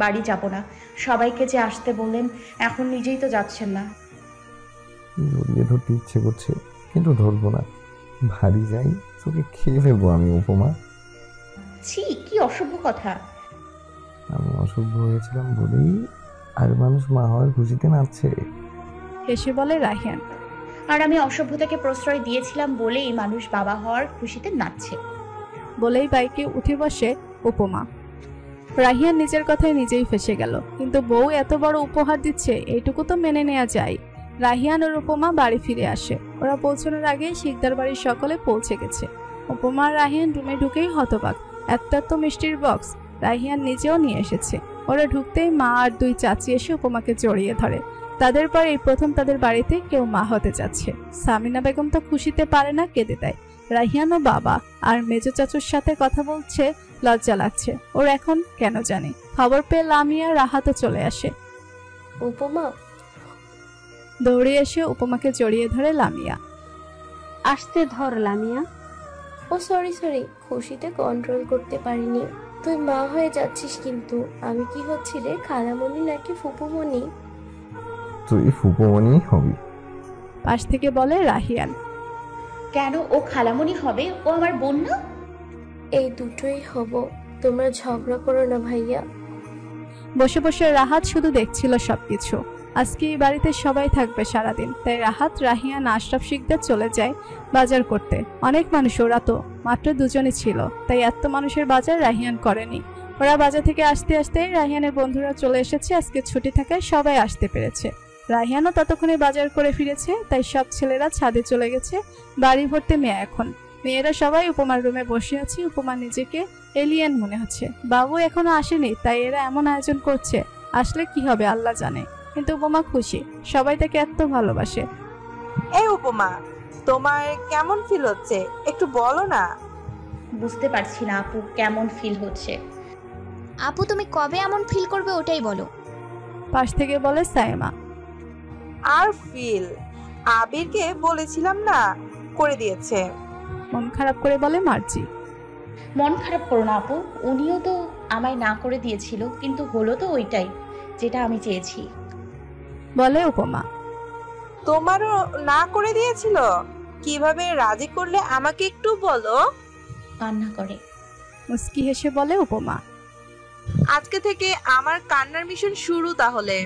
বাড়ি যাব না, সবাইকে যে আসতে বললেন, এখন নিজেই তো যাচ্ছেন না। জড়িয়ে ধরতে ইচ্ছে করছে, কিন্তু ধরবো না। ভারী যাই, তোকে খেয়ে ফেলবো আমি উপমা। ছি, কি অসভ্য কথা। আমি অসভ্য হয়েছিলাম বলেই আর মানুষ মা হওয়ার খুশিতে নাচছে, হেসে বলে রাহিয়ান। আর আমি অসভ্যতাকে প্রশ্রয় দিয়েছিলাম বলেই মানুষ বাবা হওয়ার খুশিতে নাচছে। বলেই বাইকে উঠে বসে উপমা। রাহিয়ান নিজের কথায় নিজেই ফেসে গেল। কিন্তু বউ এত বড় উপহার দিচ্ছে, এইটুকু তো মেনে নেওয়া যায়। রাহিয়ান আর উপমা বাড়ি ফিরে আসে। ওরা পৌঁছানোর আগে শিকদার বাড়ির সকলে পৌঁছে গেছে। উপমা আর রাহিয়ান রুমে ঢুকেই হতবাক। একটা তো মিষ্টির বক্স রাহিয়ান নিজেও নিয়ে এসেছে। ওরা ঢুকতেই মা আর দুই চাচি এসে উপমাকে জড়িয়ে ধরে। তাদের পর এই প্রথম তাদের বাড়িতে কেউ মা হতে যাচ্ছে। সামিনা বেগম তো খুশিতে পারে না, কেঁদে দেয়। রাহিয়ানও বাবা আর মেজো চাচুর সাথে কথা বলছে, লজ্জা লাগছে ওর এখন কেন জানি। খবর পেয়ে লামিয়া রাহাতও চলে আসে। উপমা দৌড়ে এসে উপমাকে জড়িয়ে ধরে লামিয়া। আসতে ধর লামিয়া। ও সরি, খুশিতে কন্ট্রোল করতে পারিনি। তুই মা হয়ে যাচ্ছিস, কিন্তু আমি কি হচ্ছি রে, খালামণি নাকি ফুপুমণি? তুই ফুপুমণি হবি। পাশ থেকে বলে রাহিয়ান। কেন ও খালামণি হবে? ও আমার বোন না? এই দুটোই হব। তোমরা ঝগড়া করো না ভাইয়া। বসে বসে রাহাত শুধু দেখছিল সবকিছু। আজকে এই বাড়িতে সবাই থাকবে সারাদিন, তাই রাহাত, রাহিয়ান, আশরাফ শিকদার চলে যায় বাজার করতে। অনেক মানুষ, ওরা তো মাত্র দুজনই ছিল, তাই এত মানুষের বাজার রাহিয়ান করেনি। ওরা বাজার থেকে আসতে আসতে রাহিয়ানের বন্ধুরা চলে এসেছে। আজকে ছুটি থাকায় সবাই আসতে পেরেছে। রাহিয়ানও ততক্ষণে বাজার করে ফিরেছে, তাই সব ছেলেরা ছাদে চলে গেছে। বাড়ি ভর্তি মেয়ে এখন। মেয়েরা সবাই উপমার রুমে বসে আছে। উপমা নিজেকে এলিয়েন মনে হচ্ছে। বাবু এখনো আসেনি, তাই এরা এমন আয়োজন করছে। আসলে কি হবে আল্লাহ জানে, কিন্তু উপমা খুশি, সবাই তাকে এত ভালোবাসে। এই উপমা, তোমার কেমন ফিল হচ্ছে একটু বলো না। বুঝতে পারছি না আপু কেমন ফিল হচ্ছে। আপু তুমি কবে এমন ফিল করবে ওটাই বলো। পাশ থেকে বলে সাইমা। আর ফিল আবিরকে বলেছিলাম না, করে দিয়েছে। মন খারাপ করে বলে মার্জি। মন খারাপ করো না আপু, উনিও তো আমায় না করে দিয়েছিল, কিন্তু হলো তো ওইটাই যেটা আমি চেয়েছি। বলে উপমা। তোমারও না করে দিয়েছিল? কিভাবে রাজি করলে আমাকে একটু বলো। কান্না করে। মুস্কি হেসে বলে উপমা। আজকে থেকে আমার কান্নার মিশন শুরু। তাহলে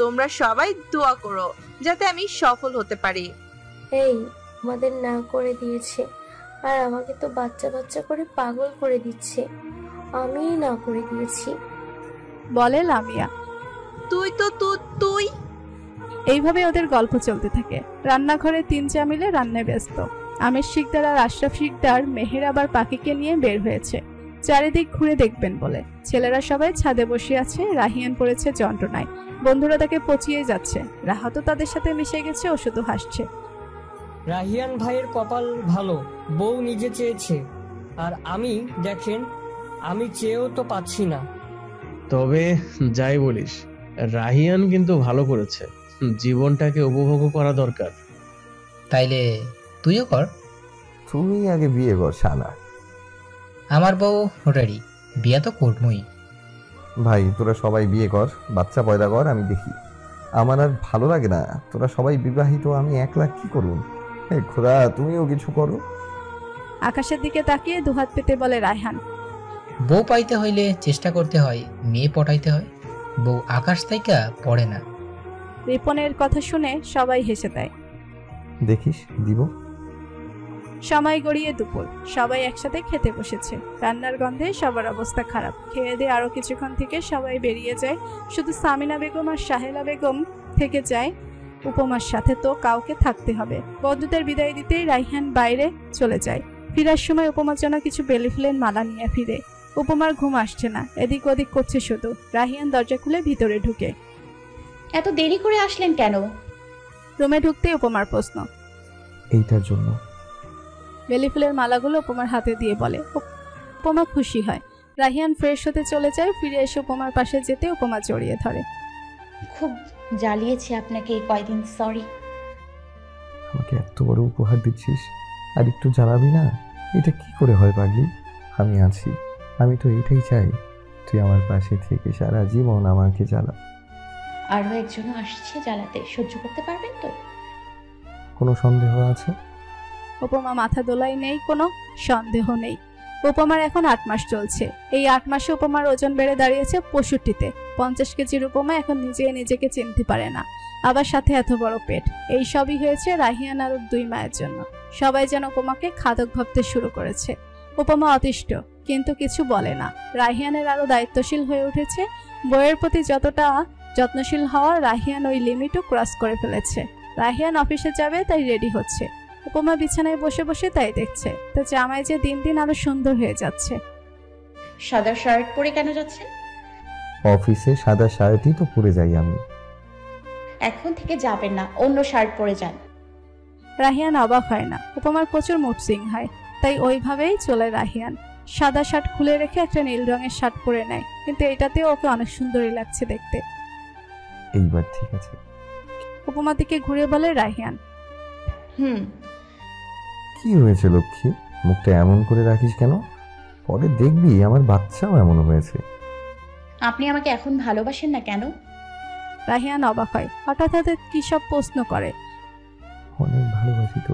তোমরা সবাই দোয়া করো যাতে আমি সফল হতে পারি। এই আমাদের না করে দিয়েছে, আর আমাকে তো বাচ্চা বাচ্চা করে পাগল করে দিচ্ছে। আমি না করে দিয়েছি বলে লামিয়া। তুই এইভাবে ওদের গল্প চলতে থাকে। রান্নাঘরে তিন চা মিলে রান্নায় ব্যস্ত। আমের শিকদার আর আশরাফ শিকদার মেহের আবার পাখিকে নিয়ে বের হয়েছে চারিদিক ঘুরে দেখবেন বলে। ছেলেরা সবাই ছাদে বসে আছে, রাহিয়ান পড়েছে যন্ত্রণায়, বন্ধুরা তাকে পচিয়ে যাচ্ছে, রাহাতও তাদের সাথে মিশে গেছে ও শুধু হাসছে। রাহিয়ান ভাইয়ের কপাল ভালো, বউ নিজে চেয়েছে, আর আমি দেখেন আমি চেয়েও তো পাচ্ছি না। তবে যাই বলিস, রাহিয়ান কিন্তু ভালো করেছে, জীবনটাকে উপভোগ করা দরকার। তাইলে তুইও কর। তুমি আগে বিয়ে কর শালা। আমার বউ রেডি, বিয়ে তো করবই। ভাই তোরা সবাই বিয়ে কর, বাচ্চা পয়দা কর, আমি দেখি। আমার আর ভালো লাগে না, তোরা সবাই বিবাহিত, আমি একলা কি করুন? হে খোদা, তুমিও কিছু করো। আকাশের দিকে তাকিয়ে দুহাত পেতে বলে রায়হান, বউ পাইতে হইলে চেষ্টা করতে হয়, মেয়ে পটাইতে হয়, বউ আকাশ থেকে পড়ে না। রিপনের কথা শুনে সবাই হেসে দেয়। দেখিস দিব। সময় গড়িয়ে দুপুর, সবাই একসাথে খেতে বসেছে। রান্নার গন্ধে সবার অবস্থা খারাপ। খেয়ে দিয়ে আরো কিছুক্ষণ থেকে সবাই বেরিয়ে যায়, শুধু সামিনা বেগম আর সাহেলা বেগম থেকে যায় উপমার সাথে। তো কাউকে থাকতে হবে। বন্ধুদের বিদায় দিতেই রাইহান বাইরে চলে যায়। ফিরার সময় উপমার জন্য কিছু বেলি ফুলের মালা নিয়ে ফিরে। উপমার ঘুম আসছে না, এদিক ওদিক করছে শুধু। রাহিয়ান দরজা খুলে ভিতরে ঢুকে, এত দেরি করে আসলেন কেন? রুমে ঢুকতে উপমার প্রশ্ন। এইটার জন্য। বেলি ফুলের মালাগুলো উপমার হাতে দিয়ে বলে। উপমা খুশি হয়। রাহিয়ান ফ্রেশ হতে চলে যায়। ফিরে এসে উপমার পাশে যেতে উপমা জড়িয়ে ধরে। খুব জ্বালিয়েছি আপনাকে এই কয়দিন, সরি। আমাকে এত বড় উপহার দিচ্ছিস, আর একটু জ্বালাবি না? এটা কি করে হয় পাগলি? আমি আছি, আমি তো এটাই চাই, তুই আমার পাশে থেকে সারা জীবন আমাকে জ্বালা। আরো একজনও আসছে জ্বালাতে, সহ্য করতে পারবেন তো? কোনো সন্দেহ আছে? উপমা মাথা দোলাই, নেই কোনো সন্দেহ নেই। উপমার এখন 8 মাস চলছে। এই 8 মাসে উপমার ওজন বেড়ে দাঁড়িয়েছে 65-তে। 50 কেজির উপমা এখন নিজেকে চিনতে পারে না, আবার সাথে এত বড় পেট। এই সবই হয়েছে রাহিয়ান আর 2 মায়ের জন্য। সবাই যেন উপমাকে খাদক ভাবতে শুরু করেছে। উপমা অতিষ্ঠ, কিন্তু কিছু বলে না। রাহিয়ানের আরো দায়িত্বশীল হয়ে উঠেছে। বইয়ের প্রতি যতটা যত্নশীল হওয়া, রাহিয়ান ওই লিমিটও ক্রস করে ফেলেছে। রাহিয়ান অফিসে যাবে, তাই রেডি হচ্ছে। উপমা বিছানায় বসে বসে তাই দেখছে। তো জামাই যে দিন দিন আরো সুন্দর হয়ে যাচ্ছে। সাদা শার্ট পরে কেন যাচ্ছেন? অফিসে সাদা শার্টই তো পরে যাই আমি। এখন থেকে যাবেন না, অন্য শার্ট পরে যান। রাহিয়ান অবাক হয় না। উপমার প্রচুর মুড সুইং হয়, তাই ওইভাবেই চলে রাহিয়ান। সাদা শার্ট খুলে রেখে একটা নীল রঙের শার্ট পরে নেয়, কিন্তু এটাতেও ওকে অনেক সুন্দরই লাগছে দেখতে। এইবার ঠিক আছে। উপমার দিকে ঘুরে বলে রাহিয়ান, কি হয়েছে লক্ষ্মী? মুখটা এমন করে রাখিস কেন? পরে দেখবি আমার বাচ্চাও এমন হয়েছে। আপনি আমাকে এখন ভালোবাসেন না কেন? রাহিয়ান অবাক হয়, হঠাৎ হঠাৎ কি সব প্রশ্ন করে। অনেক ভালোবাসি তো।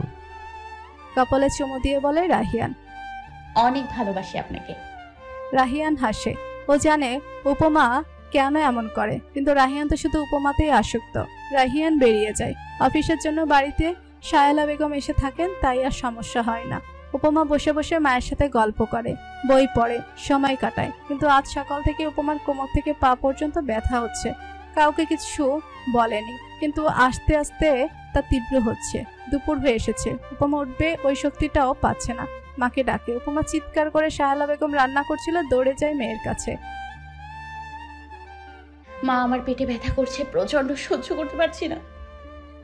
কপালে চুমু দিয়ে বলে রাহিয়ান, অনেক ভালোবাসি আপনাকে। রাহিয়ান হাসে। ও জানে উপমা কেন এমন করে, কিন্তু রাহিয়ান তো শুধু উপমাতেই আসক্ত। রাহিয়ান বেরিয়ে যায়। অফিসের জন্য বাড়িতে সাহেলা বেগম এসে থাকেন, তাই আর সমস্যা হয় না। উপমা বসে বসে মায়ের সাথে গল্প করে, বই পড়ে, সময় কাটায়। কিন্তু আজ সকাল থেকে উপমার কোমর থেকে পা পর্যন্ত ব্যথা হচ্ছে। কাউকে কিছু বলেনি, কিন্তু আস্তে আস্তে তা তীব্র হচ্ছে। দুপুর হয়ে এসেছে, উপমা উঠবে ওই শক্তিটাও পাচ্ছে না। মাকে ডাকে। উপমা চিৎকার করে সাহেলা বেগম রান্না করছিল, দৌড়ে যায় মেয়ের কাছে। মা, আমার পেটে ব্যথা করছে প্রচন্ড, সহ্য করতে পারছি না।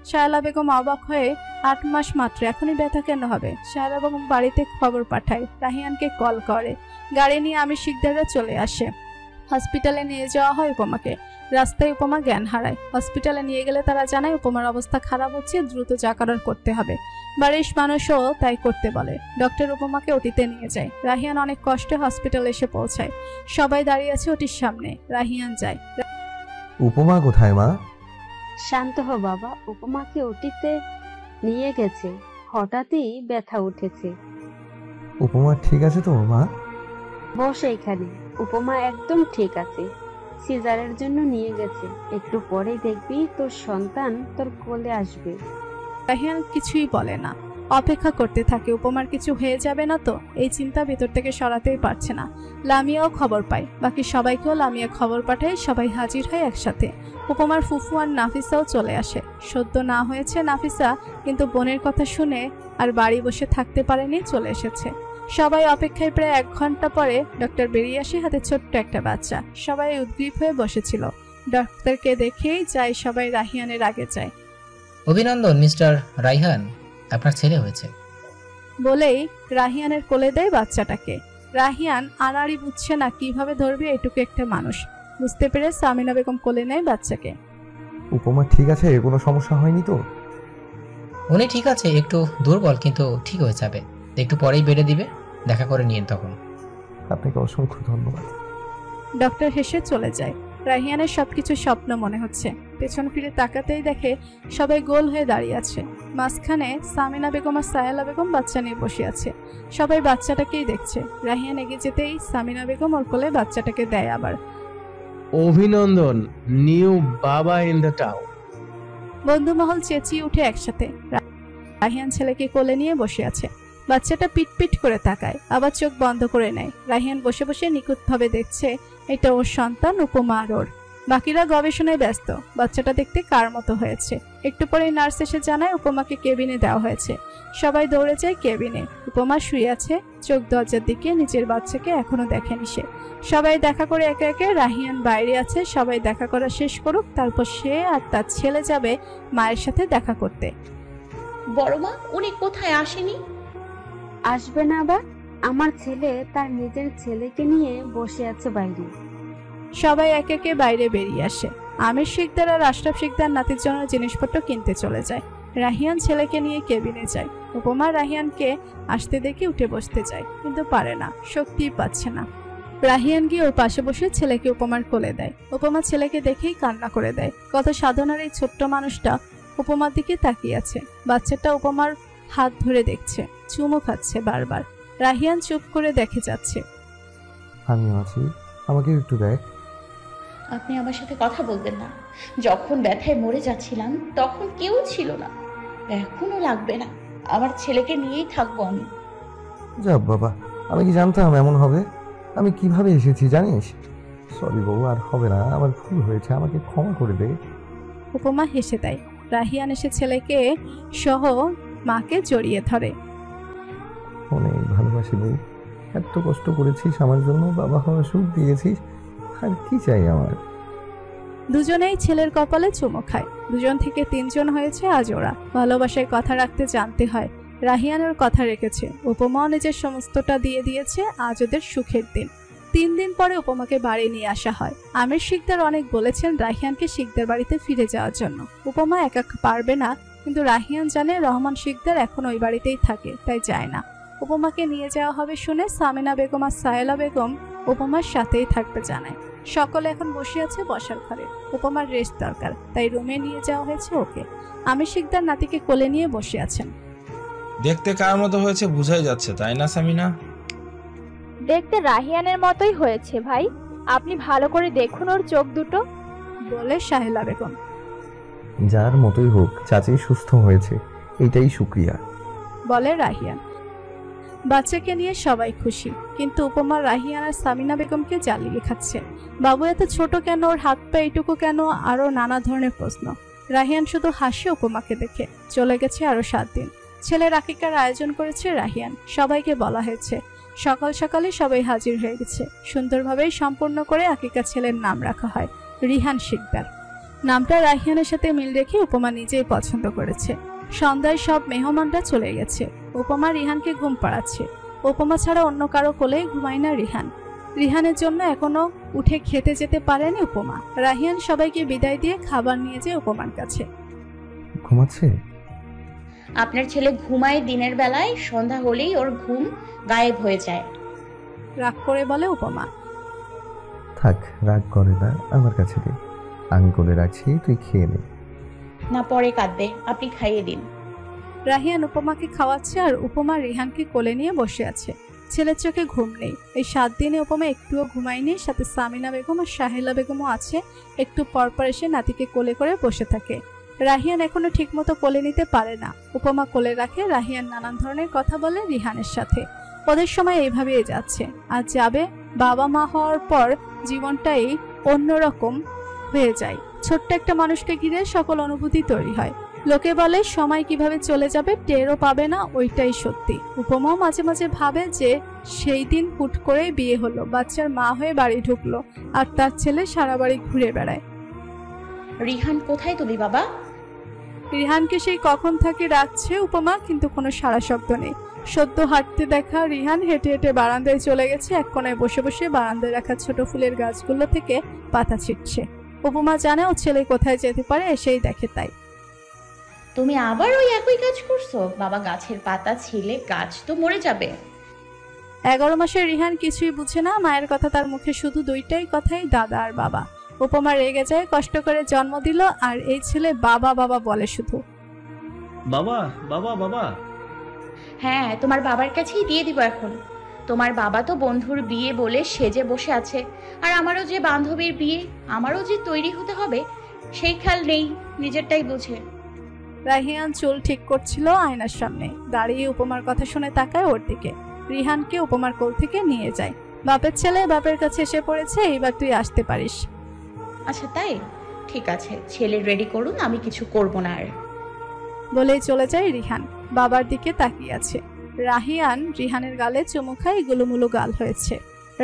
সাহেলা বেগম অবাক হয়ে, 8 মাস মাত্র, এখনই ব্যথা কেন হবে? সাহেলা বেগম বাড়িতে খবর পাঠায়, রাহিয়ানকে কল করে। গাড়ি নিয়ে আমি শিকদাররা চলে আসে। হসপিটালে নিয়ে যাওয়া হয় উপমাকে। রাস্তায় উপমা জ্ঞান হারায়। হসপিটালে নিয়ে গেলে তারা জানায় উপমার অবস্থা খারাপ হচ্ছে, দ্রুত যা করার করতে হবে। বাড়ির মানুষও তাই করতে বলে। ডক্টর উপমাকে ওটিতে নিয়ে যায়। রাহিয়ান অনেক কষ্টে হসপিটালে এসে পৌঁছায়। সবাই দাঁড়িয়ে আছে ওটির সামনে। রাহিয়ান যায়। উপমা কোথায় মা? শান্ত হ বাবা, উপমাকে ওটিতে নিয়ে গেছে, হঠাৎই ব্যথা উঠেছে। উপমা ঠিক আছে তো মা? বস এইখানে। উপমা একদম ঠিক আছে, সিজারের জন্য নিয়ে গেছে। একটু পরেই দেখবি তোর সন্তান তোর কোলে আসবে। রাহিয়ান কিছুই বলে না, অপেক্ষা করতে থাকে উপমার কিছু হয়ে যাবে না তো। এই চিন্তা ভিতর থেকে সরাতেই পারছে না। লামিয়াও খবর পায়, বাকি সবাইকেও লামিয়া খবর পাঠায়। সবাই হাজির হয় একসাথে। উপমার ফুফু আর নাফিসাও চলে আসে। সদ্য না হয়েছে নাফিসা, কিন্তু বোনের কথা শুনে আর বাড়ি বসে থাকতে পারেনি, চলে এসেছে। সবাই অপেক্ষায় প্রায় 1 ঘন্টা পরে ডক্টর বেরিয়ে আসে, হাতে ছোট্ট একটা বাচ্চা। সবাই উদ্গ্রীব হয়ে বসেছিল। ডক্টরকে দেখেই যায় সবাই রাহিয়ানের আগে যায়। অভিনন্দন মিস্টার রাইহান, আপনার ছেলে হয়েছে বলেই রাহিয়ানের কোলে দেয় বাচ্চাটাকে। রাহিয়ান আনাড়ি বুঝছে না কিভাবে ধরবে এটুকু একটা মানুষ। বুঝতে পেরে সামিনা বেগম কোলে নেয় বাচ্চাকে। উপমা ঠিক আছে? কোনো সমস্যা হয়নি তো? উনি ঠিক আছে, একটু দুর্বল কিন্তু ঠিক হয়ে যাবে, একটু পরেই বেড়ে দিবে, দেখা করে নিন তখন। আপনাকে অসংখ্য ধন্যবাদ। ডক্টর হেসে চলে যায়। রাহিয়ানের সবকিছু স্বপ্ন মনে হচ্ছে। পেছন ফিরে তাকাতেই দেখে সবাই গোল হয়ে দাঁড়িয়ে আছে। মাঝখানে সামিনা বেগম আর সায়ালা বেগম বাচ্চা নিয়ে বসে আছে। সবাই বাচ্চাটাকেই দেখছে। রাহিয়ান এগিয়ে যেতেই সামিনা বেগম ওর কোলে বাচ্চাটাকে দেয় আবার। অভিনন্দন, নিউ বাবা ইন দ্য টাউন। বন্ধুমহল চেঁচিয়ে উঠে একসাথে। রাহিয়ান ছেলেকে কোলে নিয়ে বসে আছে। বাচ্চাটা পিটপিট করে তাকায়, আবার চোখ বন্ধ করে নেয়। রাহিয়ান বসে বসে নিখুঁতভাবে দেখছে এটা ওর সন্তান উপমা আর ওর। বাকিরা গবেষণায় ব্যস্ত। বাচ্চাটা দেখতে কার মতো হয়েছে। একটু পরেই নার্স এসে জানায় উপমাকে কেবিনে দেওয়া হয়েছে। সবাই দৌড়ে যায় কেবিনে। উপমা শুয়ে আছে, চোখ দরজার দিকে, নিজের বাচ্চাকে এখনো দেখেনি সে। সবাই দেখা করে একে একে। রাহিয়ান বাইরে আছে, সবাই দেখা করা শেষ করুক, তারপর সে আর তার ছেলে যাবে মায়ের সাথে দেখা করতে। বড় মা, উনি কোথায়? আসেনি? আসবে না আবার? আমার ছেলে তার নিজের ছেলেকে নিয়ে বসে আছে বাইরে। সবাই একে একে বাইরে বেরিয়ে আসে। আমির শিকদার আর আশরাফ শিকদার নাতির জন্য জিনিসপত্র কিনতে চলে যায়। রাহিয়ান ছেলেকে নিয়ে কেবিনে যায়। উপমা রাহিয়ানকে আসতে দেখে উঠে বসতে যায়, কিন্তু পারে না, শক্তিই পাচ্ছে না। রাহিয়ান গিয়ে ওর পাশে বসে ছেলেকে উপমার কোলে দেয়। উপমা ছেলেকে দেখেই কান্না করে দেয়। কত সাধনার এই ছোট্ট মানুষটা উপমার দিকে তাকিয়ে আছে। বাচ্চাটা উপমার হাত ধরে দেখছে, চুমু খাচ্ছে বারবার। রাহিয়ান চুপ করে দেখে যাচ্ছে। আমি আছি, আমাকে একটু দেখ। আপনি আমার সাথে কথা বলবেন না? যখন ব্যথায় মরে যাচ্ছিলাম তখন কেউ ছিল না, এখনো লাগবে না। আমার ছেলেকে নিয়েই থাকবো আমি। যা বাবা, আমি কি জানতাম এমন হবে? আমি কিভাবে এসেছি জানিস? সরি বউ, আর হবে না, আমার ভুল হয়েছে, আমাকে ক্ষমা করে দে। উপমা হেসে দেয়। রাহিয়ান এসে ছেলেকে সহ মাকে জড়িয়ে ধরে। অনেক ভালোবাসি বউ, এত কষ্ট করেছিস আমার জন্য, বাবা হওয়ার সুখ দিয়েছিস, আর কি চাই আমার? দুজনেই ছেলের কপালে চুমো খায়। 2 থেকে 3 জন হয়েছে আজ ওরা। ভালোবাসায় কথা রাখতে জানতে হয়। রাহিয়ানের কথা রেখেছে। উপমাও নিজের সমস্তটা দিয়ে দিয়েছে। আজ ওদের সুখের দিন। 3 দিন পরে উপমাকে বাড়ি নিয়ে আসা হয়। আমির শিকদার অনেক বলেছেন রাহিয়ানকে শিকদার বাড়িতে ফিরে যাওয়ার জন্য। উপমা একা পারবে না, কিন্তু রাহিয়ান জানে রহমান শিকদার এখন ওই বাড়িতেই থাকে, তাই যায় না। উপমাকে নিয়ে যাওয়া হবে শুনে সামিনা বেগম আর সায়েলা বেগম উপমার সাথেই থাকতে জানায়। সকলে এখন বসে আছে বসার ঘরে। উপমার রেস্ট দরকার, তাই রুমে নিয়ে যাওয়া হয়েছে ওকে। আমির শিকদার নাতিকে কোলে নিয়ে বসে আছেন। দেখতে কার মতো হয়েছে বুঝাই যাচ্ছে, তাই না সামিনা? দেখতে রাহিয়ানের মতোই হয়েছে ভাই, আপনি ভালো করে দেখুন ওর চোখ দুটো, বলে সাহেলা বেগম। যার মতোই হোক, চাচি সুস্থ হয়েছে, এটাই শুকরিয়া, বলে রাহিয়ান। বাচ্চাকে নিয়ে সবাই খুশি, কিন্তু উপমা রাহিয়ান আর সামিনা বেগমকে জ্বালিয়ে খাচ্ছে। বাবু এত ছোট কেন, ওর হাত পা এইটুকু কেন, আরো নানা ধরনের প্রশ্ন। রাহিয়ান শুধু হাসে উপমাকে দেখে। চলে গেছে আরো 7 দিন। ছেলের আকিকার আয়োজন করেছে রাহিয়ান। সবাইকে বলা হয়েছে। সকাল সকালে সবাই হাজির হয়ে গেছে। সুন্দরভাবেই সম্পূর্ণ করে আকিকা ছেলের নাম রাখা হয় রিহান শিকদার। নামটা রাহিয়ানের সাথে মিল রেখে উপমা নিজেই পছন্দ করেছে। সন্ধ্যায় সব মেহমানরা চলে গেছে। উপমা রিহানকে ঘুম পাড়াচ্ছে। উপমা ছাড়া অন্য কারো কোলেই ঘুমায় না রিহান। রিহানের জন্য এখনো উঠে খেতে যেতে পারেনি উপমা। রাহিয়ান সবাইকে বিদায় দিয়ে খাবার নিয়ে যায় উপমার কাছে। ঘুমাচ্ছে? আপনার ছেলে ঘুমায় দিনের বেলায়, সন্ধ্যা হলেই ওর ঘুম গায়েব হয়ে যায়, রাগ করে বলে উপমা। থাক, রাগ করে না, আমার কাছে দে, আমি কোলে রাখছি, তুই খেয়ে নে। না, পরে কাঁদবে, আপনি খাইয়ে দিন। রাহিয়ান উপমাকে খাওয়াচ্ছে আর উপমা রিহানকে কোলে নিয়ে বসে আছে। ছেলের চোখে ঘুম নেই। এই 7 দিনে উপমা একটুও ঘুমায়নি। সাথে সামিনা বেগম আর সাহেলা বেগমও আছে। একটু পরপর এসে নাতিকে কোলে করে বসে থাকে। রাহিয়ান এখনো ঠিকমতো কোলে নিতে পারে না। উপমা কোলে রাখে। রাহিয়ান নানান ধরনের কথা বলে রিহানের সাথে। ওদের সময় এইভাবেই যাচ্ছে, আর যাবে। বাবা মা হওয়ার পর জীবনটাই অন্যরকম হয়ে যায়। ছোট্ট একটা মানুষকে ঘিরে সকল অনুভূতি তৈরি হয়। লোকে বলে সময় কিভাবে চলে যাবে টেরও পাবে না, ওইটাই সত্যি। উপমাও মাঝে মাঝে ভাবে যে সেই দিন হুট করেই বিয়ে হলো, বাচ্চার মা হয়ে বাড়ি ঢুকলো, আর তার ছেলে সারা বাড়ি ঘুরে বেড়ায়। রিহান কোথায় তুমি বাবা? রিহানকে সেই কখন থেকে ডাকছে উপমা, কিন্তু কোনো সাড়া শব্দ নেই। সদ্য হাঁটতে দেখা রিহান হেঁটে হেঁটে বারান্দায় চলে গেছে, এক কোনায় বসে বসে বারান্দায় রাখা ছোট ফুলের গাছগুলো থেকে পাতা ছিটছে। উপমা জানে ও ছেলে কোথায় যেতে পারে, এসেই দেখে তাই। তুমি আবার ওই একই কাজ করছো বাবা? গাছের পাতা ছিলে গাছ তো মরে যাবে। 11 মাসের রিহান কিছুই বুঝে না, মায়ের কথা তার মুখে শুধু দুইটাই কথাই, দাদা আর বাবা। উপমা রেগে যায়, কষ্ট করে জন্ম দিল আর এই ছেলে বাবা বাবা বলে শুধু। বাবা বাবা বাবা। হ্যাঁ, তোমার বাবার কাছেই দিয়ে দিব এখন। তোমার বাবা তো বন্ধুর বিয়ে বলে সেজে বসে আছে, আর আমারও যে বান্ধবীর বিয়ে, আমারও যে তৈরি হতে হবে সেই খেয়াল নেই, নিজেরটাই বুঝে। রাহিয়ান চুল ঠিক করছিল আয়নার সামনে দাঁড়িয়ে, উপমার কথা শুনে তাকায় ওর দিকে। রিহানকে উপমার কোল থেকে নিয়ে যায়। বাপের ছেলে বাপের কাছে এসে পড়েছে, এইবার তুই আসতে পারিস। আচ্ছা তাই, ঠিক আছে, ছেলে রেডি করুন, আমি কিছু করব না আর। বলেই চলে যায় রিহান। বাবার দিকে তাকিয়ে আছে। রাহিয়ান রিহানের গালে চুমু খায়, গুলুমুলু গাল হয়েছে।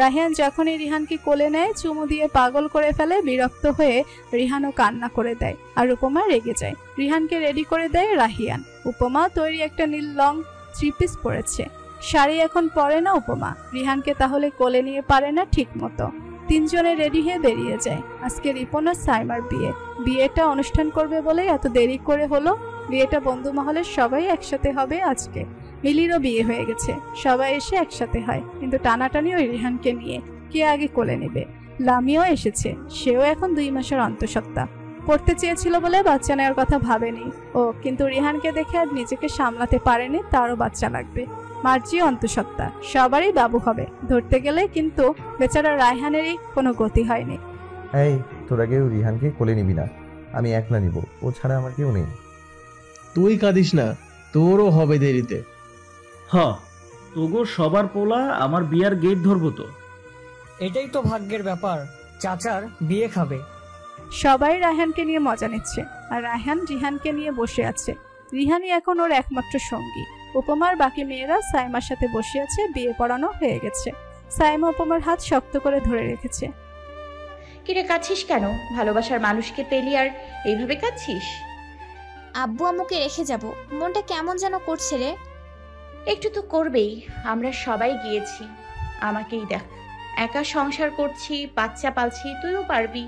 রাহিয়ান যখনই রিহানকে কোলে নেয় চুমু দিয়ে পাগল করে ফেলে, বিরক্ত হয়ে রিহানও কান্না করে দেয়, আর উপমা রেগে যায়। রিহানকে রেডি করে দেয় রাহিয়ান। উপমা তৈরি একটা নীল লং 3 পিস পরেছে, শাড়ি এখন পরে না উপমা। রিহানকে তাহলে কোলে নিয়ে পারে না ঠিক মতো। তিনজনে রেডি হয়ে বেরিয়ে যায়। আজকে রিপন আর সাইমার বিয়ে। বিয়েটা অনুষ্ঠান করবে বলেই এত দেরি করে হলো। বিয়েটা বন্ধু মহলের সবাই একসাথে হবে আজকে। মিলিরও বিয়ে হয়ে গেছে, সবাই এসে একসাথে হয়, কিন্তু টানাটানি ওই রিহানকে নিয়ে, কে আগে কোলে নেবে। লামিও এসেছে, সেও এখন 2 মাসের অন্তঃসত্ত্বা। পড়তে চেয়েছিল বলে বাচ্চা নেওয়ার কথা ভাবেনি ও, কিন্তু রিহানকে দেখে আর নিজেকে সামলাতে পারেনি, তারও বাচ্চা লাগবে। মার্জি অন্তঃসত্ত্বা, সবারই বাবু হবে ধরতে গেলে, কিন্তু বেচারা রায়হানেরই কোনো গতি হয়নি। এই তোরা কেউ রিহানকে কোলে নিবি না, আমি একলা নিব, ও ছাড়া আমার কেউ নেই। তুই কাঁদিস না, তোরও হবে দেরিতে। তোগো সবার পোলা আমার বিয়ার গেট ধরবো তো। এটাই তো ভাগ্যের ব্যাপার, চাচার বিয়ে খাবে। সবাই রায়হানকে নিয়ে মজা নিচ্ছে, আর রায়হান রিহানকে নিয়ে বসে আছে। রিহানই এখন ওর একমাত্র সঙ্গী। উপমার বাকি মেয়েরা সাইমার সাথে বসে আছে, বিয়ে পড়ানো হয়ে গেছে। সাইমা উপমার হাত শক্ত করে ধরে রেখেছে। কিরে কাঁদছিস কেন? ভালোবাসার মানুষকে পেলি আর এইভাবে কাঁদছিস? আব্বু আম্মুকে রেখে যাব, মনটা কেমন যেন করছে রে। একটু তো করবেই, আমরা সবাই গিয়েছি। আমাকেই দেখ, একা সংসার করছি, বাচ্চা পালছি, তুইও পারবি।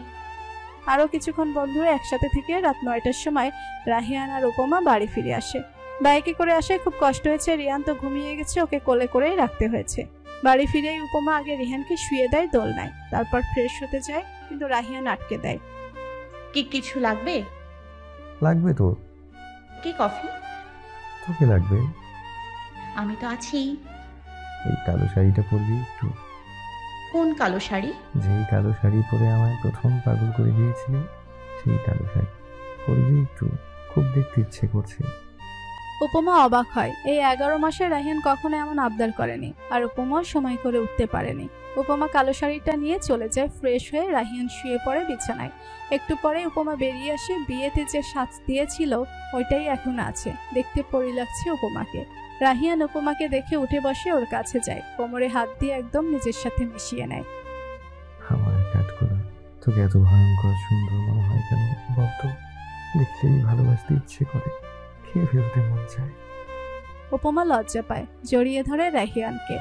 আরও কিছুক্ষণ বন্ধুরা একসাথে থেকে রাত 9টার সময় রাহিয়ান আর উপমা বাড়ি ফিরে আসে। বাইকে করে আসে, খুব কষ্ট হয়েছে, রিয়ান তো ঘুমিয়ে গেছে, ওকে কোলে করেই রাখতে হয়েছে। বাড়ি ফিরেই উপমা আগে রিহানকে শুয়ে দেয় দোলনায়, তারপর ফ্রেশ হতে যায়, কিন্তু রাহিয়ান আটকে দেয়। কি কিছু লাগবে? লাগবে তো। কি কফি? তোকে লাগবে। আমি তো আছি। এই কালো শাড়িটা পরবি একটু? কোন কালো শাড়ি? যেই কালো শাড়ি পরে আমায় প্রথম পাগল করে দিয়েছিলি, সেই কালো শাড়ি পরবি একটু, খুব দেখতে ইচ্ছে করছে। উপমা অবাক হয়, এই 11 মাসে রাহিয়ান কখনো এমন আবদার করেনি, আর উপমাও সময় করে উঠতে পারেনি। উপমা কালো শাড়িটা নিয়ে চলে যায়, ফ্রেশ হয়ে রাহিয়ান শুয়ে পড়ে বিছানায়। একটু পরে উপমা বেরিয়ে আসে, বিয়েতে যে সাজ দিয়েছিল ওইটাই এখন আছে, দেখতে পরি লাগছে উপমাকে। রাহিয়ান উপমাকে দেখে উঠে বসে ওর কাছে যায়, কোমরে হাত দিয়ে একদম নিজের সাথে মিশিয়ে নেয়। আমার কাঠগোলা, তোকে এত ভয়ঙ্কর সুন্দর মনে হয় কেন বলতো? দেখলেই ভালোবাসতে ইচ্ছে করে, খেয়ে ফেলতে মন চায়। উপমা লজ্জা পায়, জড়িয়ে ধরে রাহিয়ানকে।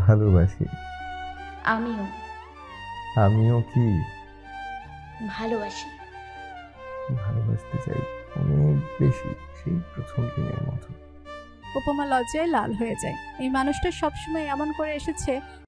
ভালোবাসি। আমিও। আমিও কি ভালোবাসি। ভালোবাসতে চাই অনেক বেশি, সেই প্রথম দিনের মতো। উপমা লজ্জায় লাল হয়ে যায়। এই মানুষটা সবসময় এমন করে এসেছে